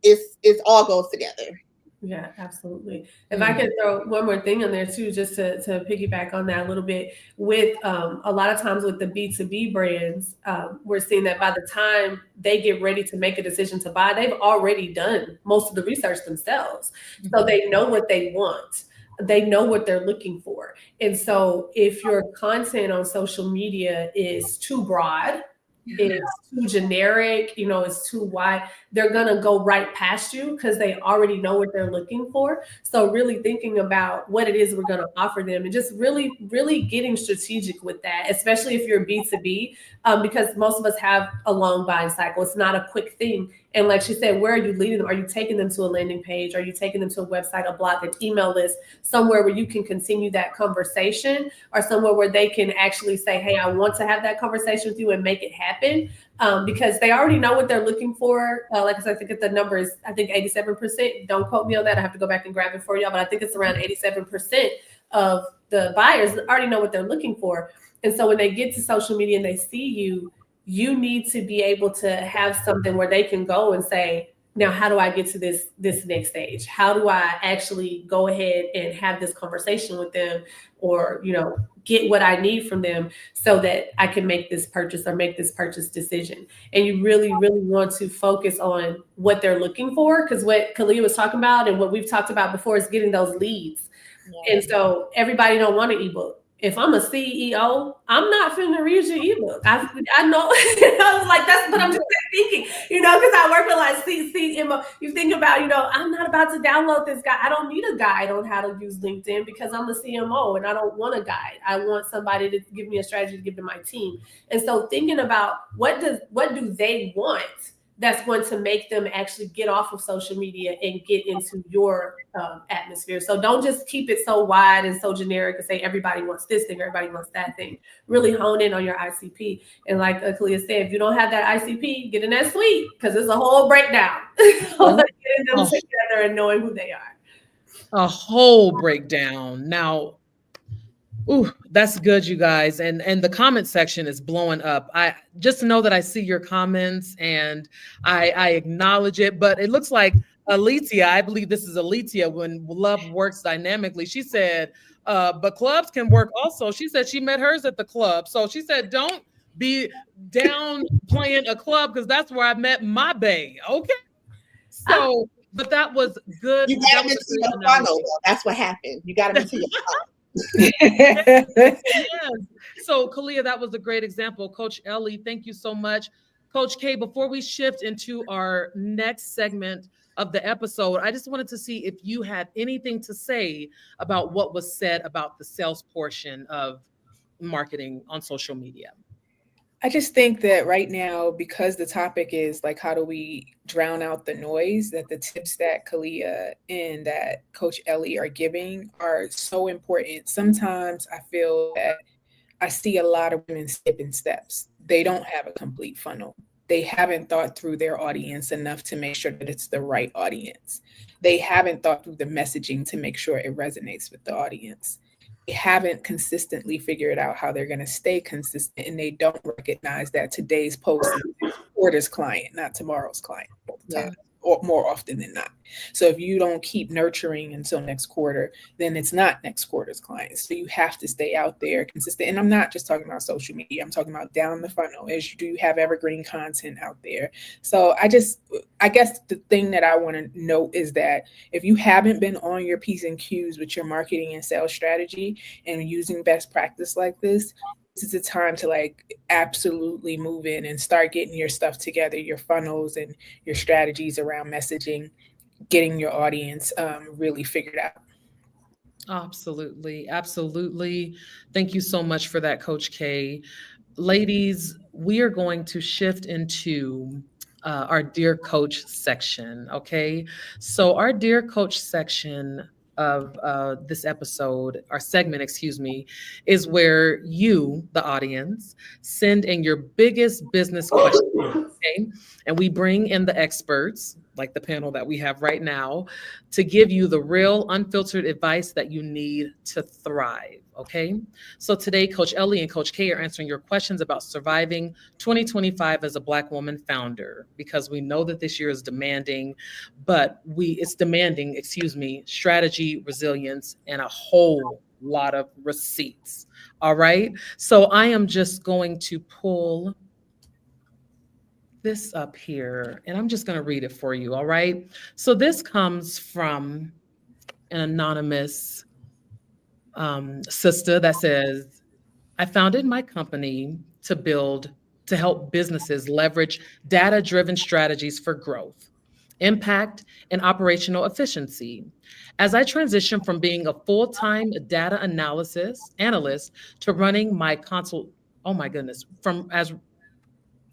it's all goes together. Yeah, absolutely. If I could throw one more thing on there too, just to piggyback on that a little bit, with a lot of times with the B2B brands, we're seeing that by the time they get ready to make a decision to buy, they've already done most of the research themselves. So they know what they want. They know what they're looking for. And so if your content on social media is too broad, it's too generic, it's too wide, they're going to go right past you because they already know what they're looking for. So really thinking about what it is we're going to offer them and just really, really getting strategic with that, especially if you're B2B, because most of us have a long buying cycle. It's not a quick thing. And like she said, where are you leading them? Are you taking them to a landing page? Are you taking them to a website, a blog, an email list, somewhere where you can continue that conversation, or somewhere where they can actually say, hey, I want to have that conversation with you and make it happen? Because they already know what they're looking for. Like I said, I think the number is, 87%. Don't quote me on that. I have to go back and grab it for y'all, but I think it's around 87% of the buyers already know what they're looking for. And so when they get to social media and they see you, you need to be able to have something where they can go and say, now, how do I get to this next stage? How do I actually go ahead and have this conversation with them, or, get what I need from them so that I can make this purchase or make this purchase decision? And you really, really want to focus on what they're looking for, because what Kalea was talking about and what we've talked about before is getting those leads. Yeah. And so everybody don't want an ebook. if I'm a CEO, I'm not finna read your ebook. I know, I was like, that's what I'm just thinking, because I work with like CMO. You think about, I'm not about to download this guide. I don't need a guide on how to use LinkedIn because I'm a CMO and I don't want a guide. I want somebody to give me a strategy to give to my team. And so thinking about what do they want that's going to make them actually get off of social media and get into your atmosphere. So don't just keep it so wide and so generic and say everybody wants this thing, everybody wants that thing. Really hone in on your ICP. And like Kalea said, if you don't have that ICP, get in that suite because it's a whole breakdown. Getting them together and knowing who they are. A whole breakdown. Now, ooh, that's good, you guys. And the comment section is blowing up. I just know that I see your comments and I acknowledge it, but it looks like Alicia, I believe this is Alicia, when love works dynamically. She said, but clubs can work also. She said she met hers at the club. So she said, don't be down playing a club because that's where I met my bae. Okay. So, but that was good. You got into your funnel. That's what happened. You got into your funnel. Yes. So Kalea, that was a great example. Coach Ellie, thank you so much. Coach K, before we shift into our next segment of the episode, I just wanted to see if you had anything to say about what was said about the sales portion of marketing on social media. I just think that right now, because the topic is like, how do we drown out the noise, that the tips that Kalea and that Coach Ellie are giving are so important. Sometimes I feel that I see a lot of women skipping steps. They don't have a complete funnel. They haven't thought through their audience enough to make sure that it's the right audience. They haven't thought through the messaging to make sure it resonates with the audience. They haven't consistently figured out how they're going to stay consistent, and they don't recognize that today's post is quarter's client, not tomorrow's client, or more often than not. So if you don't keep nurturing until next quarter, then it's not next quarter's client. So you have to stay out there consistent. And I'm not just talking about social media. I'm talking about down the funnel as you do have evergreen content out there. So I guess the thing that I want to note is that if you haven't been on your P's and Q's with your marketing and sales strategy and using best practice like this is a time to like absolutely move in and start getting your stuff together, your funnels and your strategies around messaging, getting your audience really figured out. Absolutely. Absolutely. Thank you so much for that, Coach K. Ladies, we are going to shift into our Dear Coach section. Okay. So our Dear Coach section of this episode, our segment, excuse me, is where you, the audience, send in your biggest business question. Okay. And we bring in the experts, like the panel that we have right now, to give you the real unfiltered advice that you need to thrive. Okay. So today, Coach Ellie and Coach K are answering your questions about surviving 2025 as a Black woman founder, because we know that this year is demanding, but it's demanding, strategy, resilience, and a whole lot of receipts. All right. So I am just going to pull this up here and I'm just going to read it for you. All right. So this comes from an anonymous Sistah that says, I founded my company to help businesses leverage data-driven strategies for growth, impact, and operational efficiency. As I transition from being a full-time data analyst to running my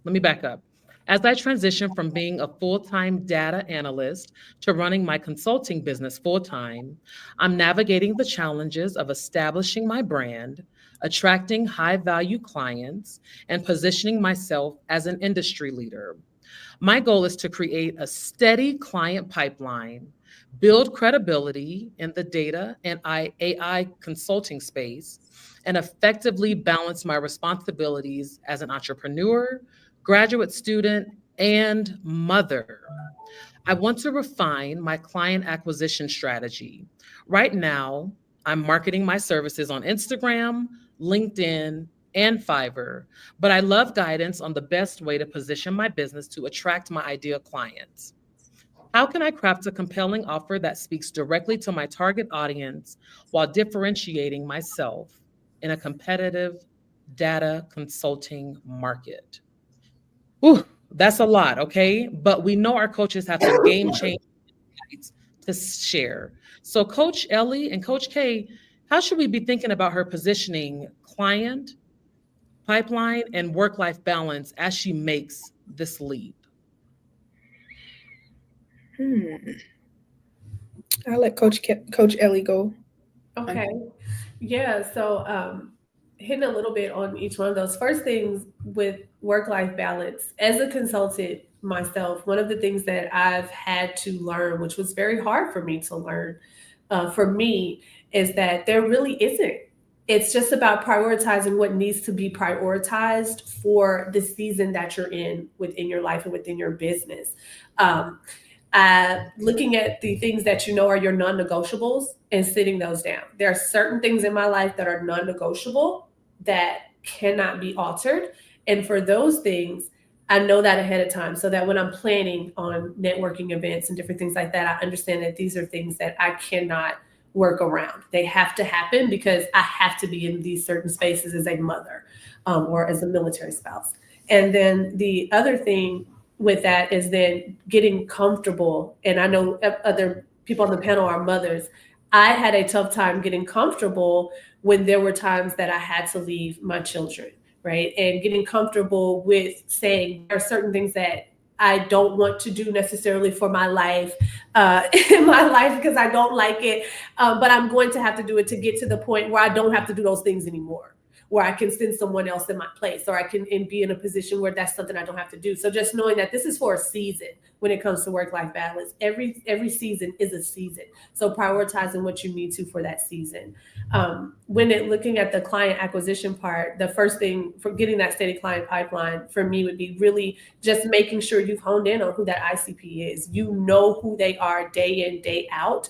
let me back up. As I transition from being a full-time data analyst to running my consulting business full-time, I'm navigating the challenges of establishing my brand, attracting high-value clients, and positioning myself as an industry leader. My goal is to create a steady client pipeline, build credibility in the data and AI consulting space, and effectively balance my responsibilities as an entrepreneur, graduate student, and mother. I want to refine my client acquisition strategy. Right now, I'm marketing my services on Instagram, LinkedIn, and Fiverr, but I love guidance on the best way to position my business to attract my ideal clients. How can I craft a compelling offer that speaks directly to my target audience while differentiating myself in a competitive data consulting market. Whew, that's a lot, okay? But we know our coaches have some game-changing insights to share. So Coach Ellie and Coach K, how should we be thinking about her positioning client, pipeline, and work-life balance as she makes this leap? I'll let Coach Ellie go. Okay. Yeah. So hitting a little bit on each one of those. First things with work-life balance. As a consultant myself, one of the things that I've had to learn, which was very hard for me to learn, for me, is that there really isn't. It's just about prioritizing what needs to be prioritized for the season that you're in within your life and within your business. Looking at the things that you know are your non-negotiables and sitting those down. There are certain things in my life that are non-negotiable that cannot be altered. And for those things, I know that ahead of time so that when I'm planning on networking events and different things like that, I understand that these are things that I cannot work around. They have to happen because I have to be in these certain spaces as a mother or as a military spouse. And then the other thing with that is then getting comfortable. And I know other people on the panel are mothers. I had a tough time getting comfortable when there were times that I had to leave my children, right? And getting comfortable with saying there are certain things that I don't want to do necessarily for my life, in my life because I don't like it, but I'm going to have to do it to get to the point where I don't have to do those things anymore, where I can send someone else in my place, or I can be in a position where that's something I don't have to do. So just knowing that this is for a season when it comes to work-life balance. Every season is a season. So prioritizing what you need to for that season. Looking at the client acquisition part, the first thing for getting that steady client pipeline for me would be really just making sure you've honed in on who that ICP is. You know who they are day in, day out,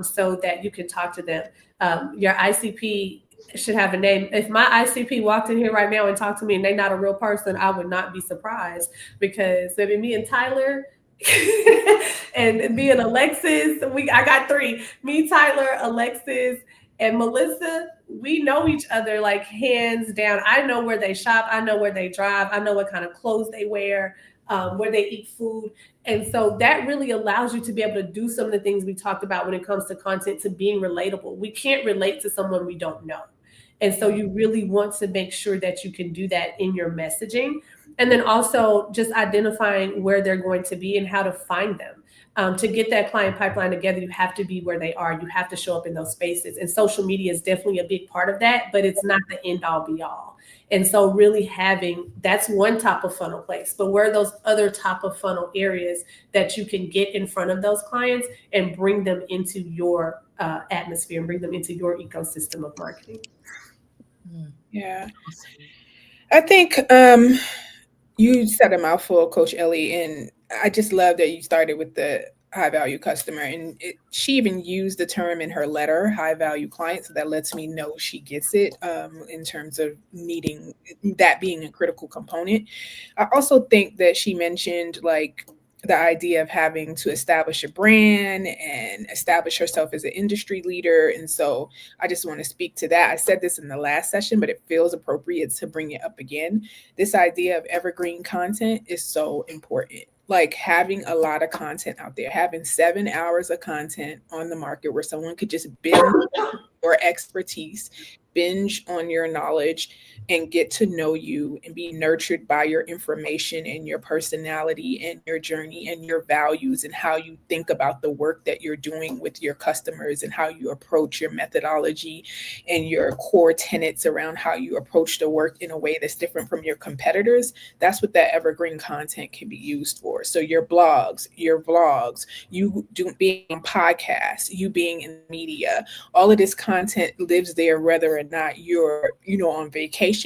so that you can talk to them. Your ICP should have a name. If my ICP walked in here right now and talked to me and they're not a real person, I would not be surprised, because maybe me and Tyler and me and Alexis, I got three. Me, Tyler, Alexis, and Melissa, we know each other like hands down. I know where they shop. I know where they drive. I know what kind of clothes they wear, where they eat food. And so that really allows you to be able to do some of the things we talked about when it comes to content, to being relatable. We can't relate to someone we don't know. And so you really want to make sure that you can do that in your messaging. And then also just identifying where they're going to be and how to find them. To get that client pipeline together, you have to be where they are. You have to show up in those spaces. And social media is definitely a big part of that, but it's not the end all be all. And so really that's one top of funnel place, but where are those other top of funnel areas that you can get in front of those clients and bring them into your atmosphere and bring them into your ecosystem of marketing? Yeah. I think you said a mouthful, Coach Ellie, and I just love that you started with the high value customer. And she even used the term in her letter, high value client. So that lets me know she gets it in terms of needing that being a critical component. I also think that she mentioned like the idea of having to establish a brand and establish herself as an industry leader. And so I just want to speak to that. I said this in the last session, but it feels appropriate to bring it up again. This idea of evergreen content is so important. Like having a lot of content out there, having 7 hours of content on the market where someone could just binge your expertise, binge on your knowledge, and get to know you and be nurtured by your information and your personality and your journey and your values and how you think about the work that you're doing with your customers and how you approach your methodology and your core tenets around how you approach the work in a way that's different from your competitors. That's what that evergreen content can be used for. So your blogs, your vlogs, you being on podcasts, you being in media, all of this content lives there whether or not you're, on vacation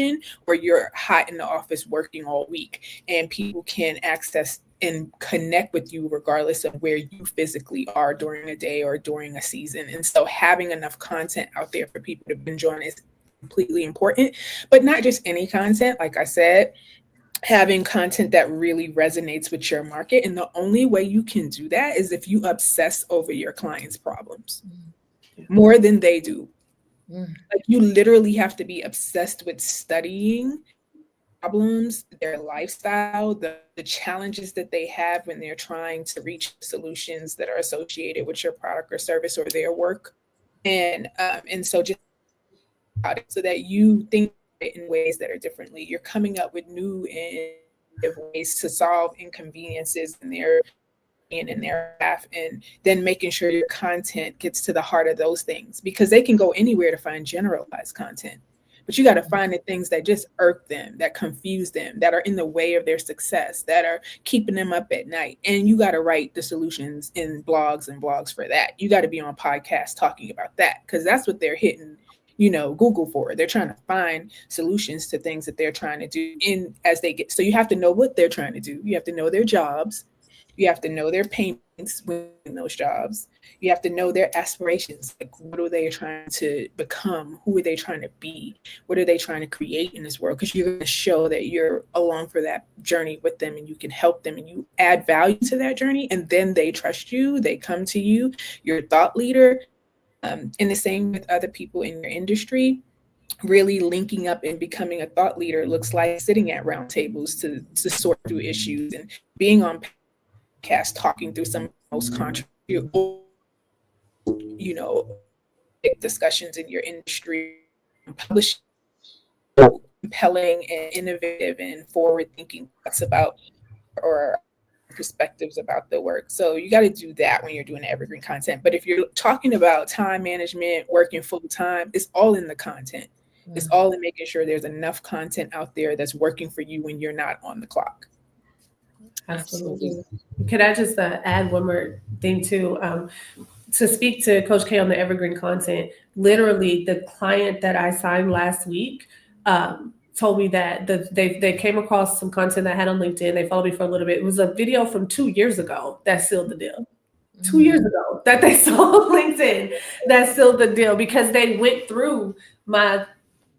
or you're hot in the office working all week, and people can access and connect with you regardless of where you physically are during a day or during a season. And so having enough content out there for people to binge on is completely important, but not just any content. Like I said, having content that really resonates with your market. And the only way you can do that is if you obsess over your clients' problems more than they do. Like you literally have to be obsessed with studying problems, their lifestyle, the challenges that they have when they're trying to reach solutions that are associated with your product or service or their work. And so just so that you think in ways that are differently. You're coming up with new and innovative ways to solve inconveniences in their path, and then making sure your content gets to the heart of those things, because they can go anywhere to find generalized content. But you got to find the things that just irk them, that confuse them, that are in the way of their success, that are keeping them up at night. And you got to write the solutions in blogs and blogs for that. You got to be on podcasts talking about that, because that's what they're hitting, Google for. They're trying to find solutions to things that they're trying to do so you have to know what they're trying to do. You have to know their jobs. You have to know their payments within those jobs. You have to know their aspirations. Like, what are they trying to become? Who are they trying to be? What are they trying to create in this world? Because you're going to show that you're along for that journey with them, and you can help them, and you add value to that journey. And then they trust you. They come to you. You're a thought leader. And the same with other people in your industry. Really linking up and becoming a thought leader looks like sitting at round tables to sort through issues, and being on podcasts talking through some of the most controversial, discussions in your industry, publishing compelling and innovative and forward-thinking thoughts about or perspectives about the work. So you got to do that when you're doing evergreen content. But if you're talking about time management, working full time, it's all in the content. It's all in making sure there's enough content out there that's working for you when you're not on the clock. Absolutely. Could I just add one more thing too? To speak to Coach K on the evergreen content, literally the client that I signed last week told me that they came across some content I had on LinkedIn. They followed me for a little bit. It was a video from 2 years ago that sealed the deal. 2 years ago that they saw on LinkedIn that sealed the deal, because they went through my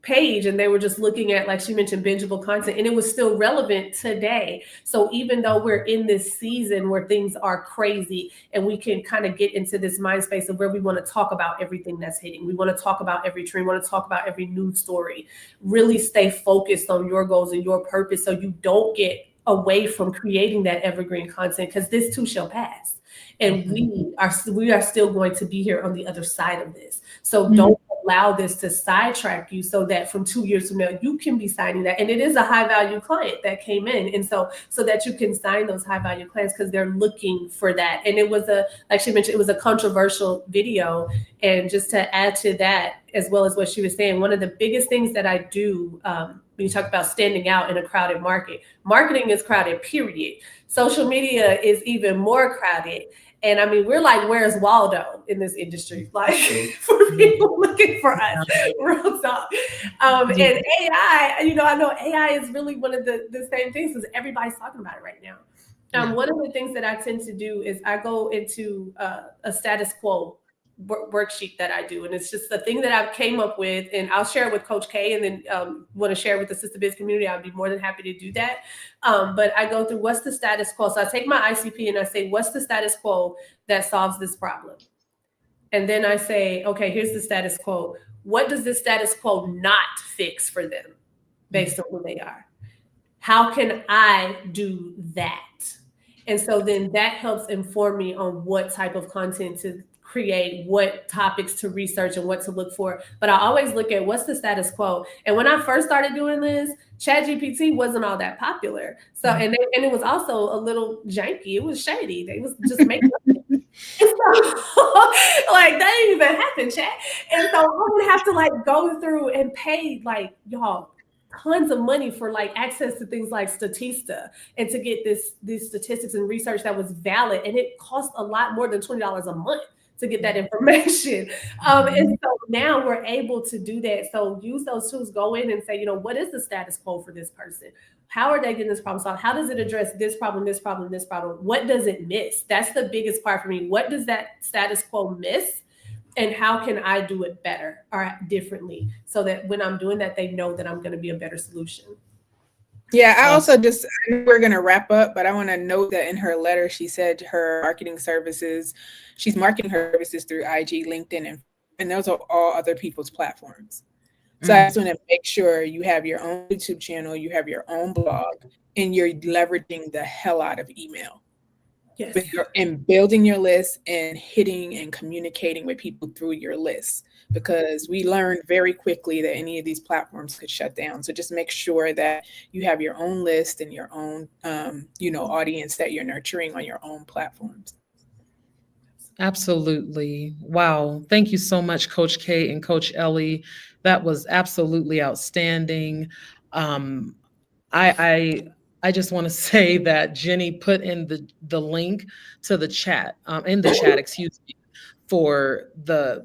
page and they were just looking at, like she mentioned, bingeable content, and it was still relevant today. So even though we're in this season where things are crazy and we can kind of get into this mind space of where we want to talk about everything that's hitting, we want to talk about every trend, we want to talk about every news story, really stay focused on your goals and your purpose so you don't get away from creating that evergreen content, because this too shall pass. And we are still going to be here on the other side of this. So don't allow this to sidetrack you, so that from 2 years from now, you can be signing that. And it is a high value client that came in. And so that you can sign those high value clients, because they're looking for that. And it was like she mentioned, it was a controversial video. And just to add to that, as well as what she was saying, one of the biggest things that I do when you talk about standing out in a crowded market, marketing is crowded, period. Social media is even more crowded. And I mean, we're like, where's Waldo in this industry? Like, for people looking for us, real talk. And AI, I know AI is really one of the same things, because everybody's talking about it right now. One of the things that I tend to do is I go into a status quo worksheet that I do. And it's just the thing that I've came up with, and I'll share it with Coach K, and then want to share with the Sistahbiz community. I'd be more than happy to do that. But I go through, what's the status quo? So I take my ICP and I say, what's the status quo that solves this problem? And then I say, okay, here's the status quo. What does this status quo not fix for them based on who they are? How can I do that? And so then that helps inform me on what type of content to create, what topics to research, and what to look for. But I always look at what's the status quo. And when I first started doing this, ChatGPT wasn't all that popular. So, and it was also a little janky. It was shady. They was just making like that didn't even happen, chat. And so I would have to go through and pay y'all tons of money for access to things like Statista, and to get these statistics and research that was valid. And it cost a lot more than $20 a month to get that information. And so now we're able to do that. So use those tools, go in and say, what is the status quo for this person? How are they getting this problem solved? How does it address this problem, this problem, this problem? What does it miss? That's the biggest part for me. What does that status quo miss? And how can I do it better or differently, so that when I'm doing that, they know that I'm going to be a better solution? Yeah, I also we're going to wrap up, but I want to note that in her letter, she said her marketing services, she's marketing her services through IG, LinkedIn, and and those are all other people's platforms. So I just want to make sure you have your own YouTube channel, you have your own blog, and you're leveraging the hell out of email. Yes. And building your list and hitting and communicating with people through your list, because we learned very quickly that any of these platforms could shut down. So just make sure that you have your own list and your own, audience that you're nurturing on your own platforms. Absolutely. Wow. Thank you so much, Coach K and Coach Ellie. That was absolutely outstanding. I just want to say that Jenny put in the link to the chat, in the chat, excuse me, for the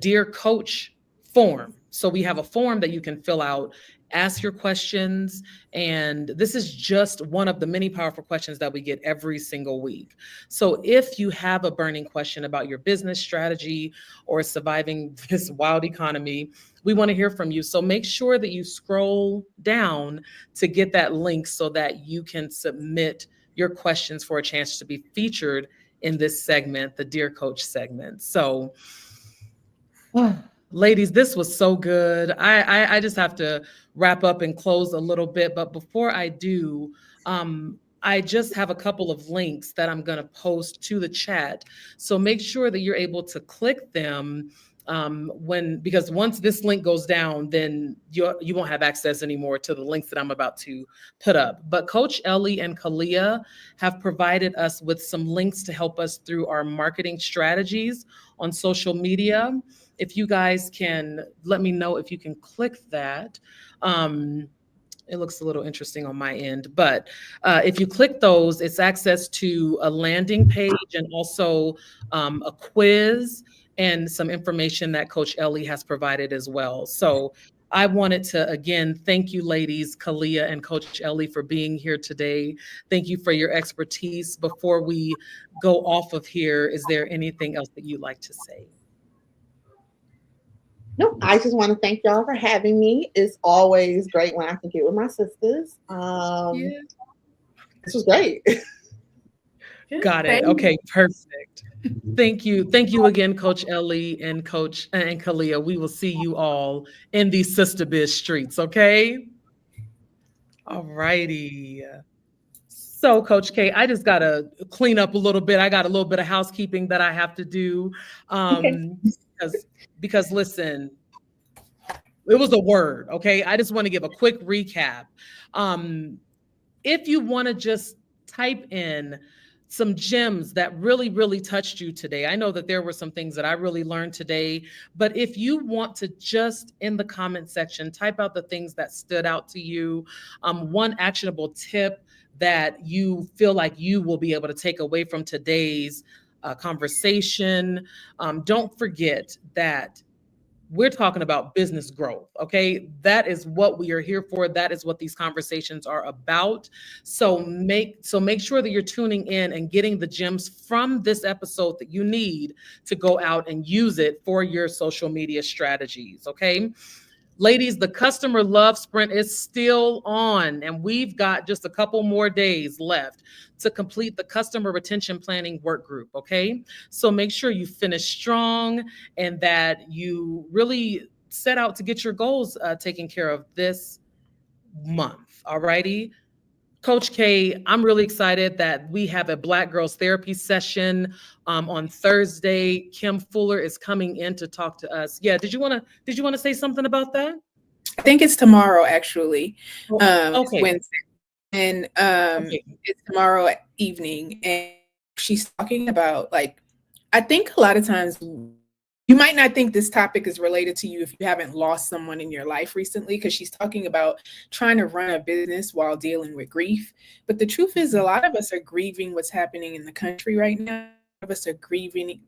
Dear Coach form. So we have a form that you can fill out, ask your questions, and this is just one of the many powerful questions that we get every single week. So if you have a burning question about your business strategy or surviving this wild economy, we want to hear from you. So make sure that you scroll down to get that link so that you can submit your questions for a chance to be featured in this segment, the Dear Coach segment. So, ladies, this was so good. I just have to wrap up and close a little bit. But before I do, I just have a couple of links that I'm going to post to the chat. So make sure that you're able to click them because once this link goes down, then you won't have access anymore to the links that I'm about to put up. But Coach Ellie and Kalea have provided us with some links to help us through our marketing strategies on social media. If you guys can let me know if you can click that. It looks a little interesting on my end, but if you click those, it's access to a landing page and also a quiz and some information that Coach Ellie has provided as well. So I wanted to, again, thank you, ladies, Kalea and Coach Ellie, for being here today. Thank you for your expertise. Before we go off of here, is there anything else that you'd like to say? No, I just want to thank y'all for having me. It's always great when I can get with my sisters. This was great. Got it. Okay, perfect. Thank you. Thank you again, Coach Ellie and Coach and Kalea. We will see you all in these Sistahbiz streets, okay? All righty. So, Coach K, I just got to clean up a little bit. I got a little bit of housekeeping that I have to do. Because listen, it was a word, okay? I just want to give a quick recap. If you want to just type in some gems that really, really touched you today. I know that there were some things that I really learned today, but if you want to just in the comment section, type out the things that stood out to you, one actionable tip that you feel like you will be able to take away from today's conversation. Don't forget that we're talking about business growth, okay? That is what we are here for. That is what these conversations are about. So make sure that you're tuning in and getting the gems from this episode that you need to go out and use it for your social media strategies, okay? Ladies, the customer love sprint is still on, and we've got just a couple more days left to complete the customer retention planning work group, okay? So make sure you finish strong and that you really set out to get your goals taken care of this month, all righty? Coach K, I'm really excited that we have a Black Girls Therapy session on Thursday. Kim Fuller is coming in to talk to us. Yeah, did you want to say something about that? I think it's tomorrow, actually. Okay. Wednesday. And it's tomorrow evening. And she's talking about, like, I think a lot of times you might not think this topic is related to you if you haven't lost someone in your life recently, because she's talking about trying to run a business while dealing with grief. But the truth is, a lot of us are grieving what's happening in the country right now. A lot of us are grieving,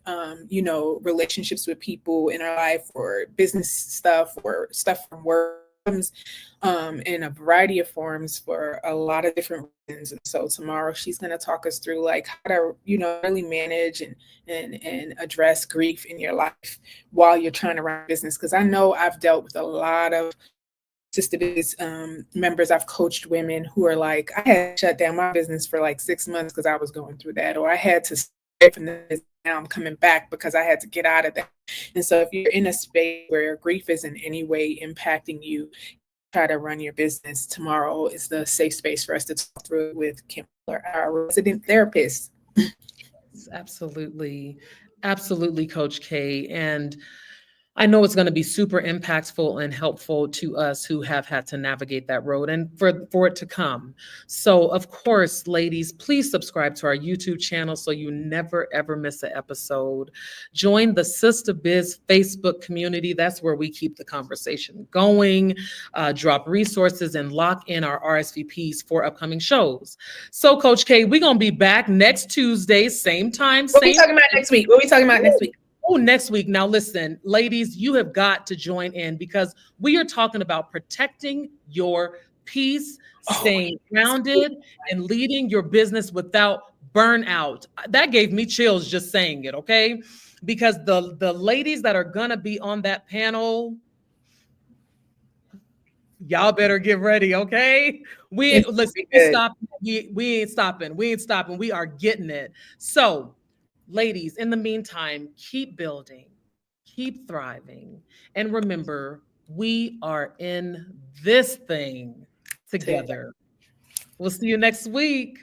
relationships with people in our life, or business stuff, or stuff from work, in a variety of forms for a lot of different reasons. And so tomorrow she's going to talk us through, like, how to, really manage and address grief in your life while you're trying to run a business. Because I know I've dealt with a lot of Sistahbiz members. I've coached women who are like, I had to shut down my business for like 6 months because I was going through that, or I had to from this. Now I'm coming back because I had to get out of that. And so if you're in a space where grief is in any way impacting you, try to run your business. Tomorrow is the safe space for us to talk through it with Kim, our resident therapist. Absolutely. Absolutely, Coach K. And I know it's going to be super impactful and helpful to us who have had to navigate that road and for it to come. So, of course, ladies, please subscribe to our YouTube channel so you never, ever miss an episode. Join the Sistahbiz Facebook community. That's where we keep the conversation going, drop resources, and lock in our RSVPs for upcoming shows. So, Coach K, we're going to be back next Tuesday, same time, What are we same. talking about next week? What are we talking about next week? Oh, next week. Now, listen, ladies, you have got to join in because we are talking about protecting your peace, staying grounded, and leading your business without burnout. That gave me chills just saying it, okay? Because the ladies that are going to be on that panel, y'all better get ready, okay? We ain't stopping. We ain't stopping. We ain't stopping. We are getting it. So, ladies, in the meantime, keep building, keep thriving, and remember, we are in this thing together. We'll see you next week.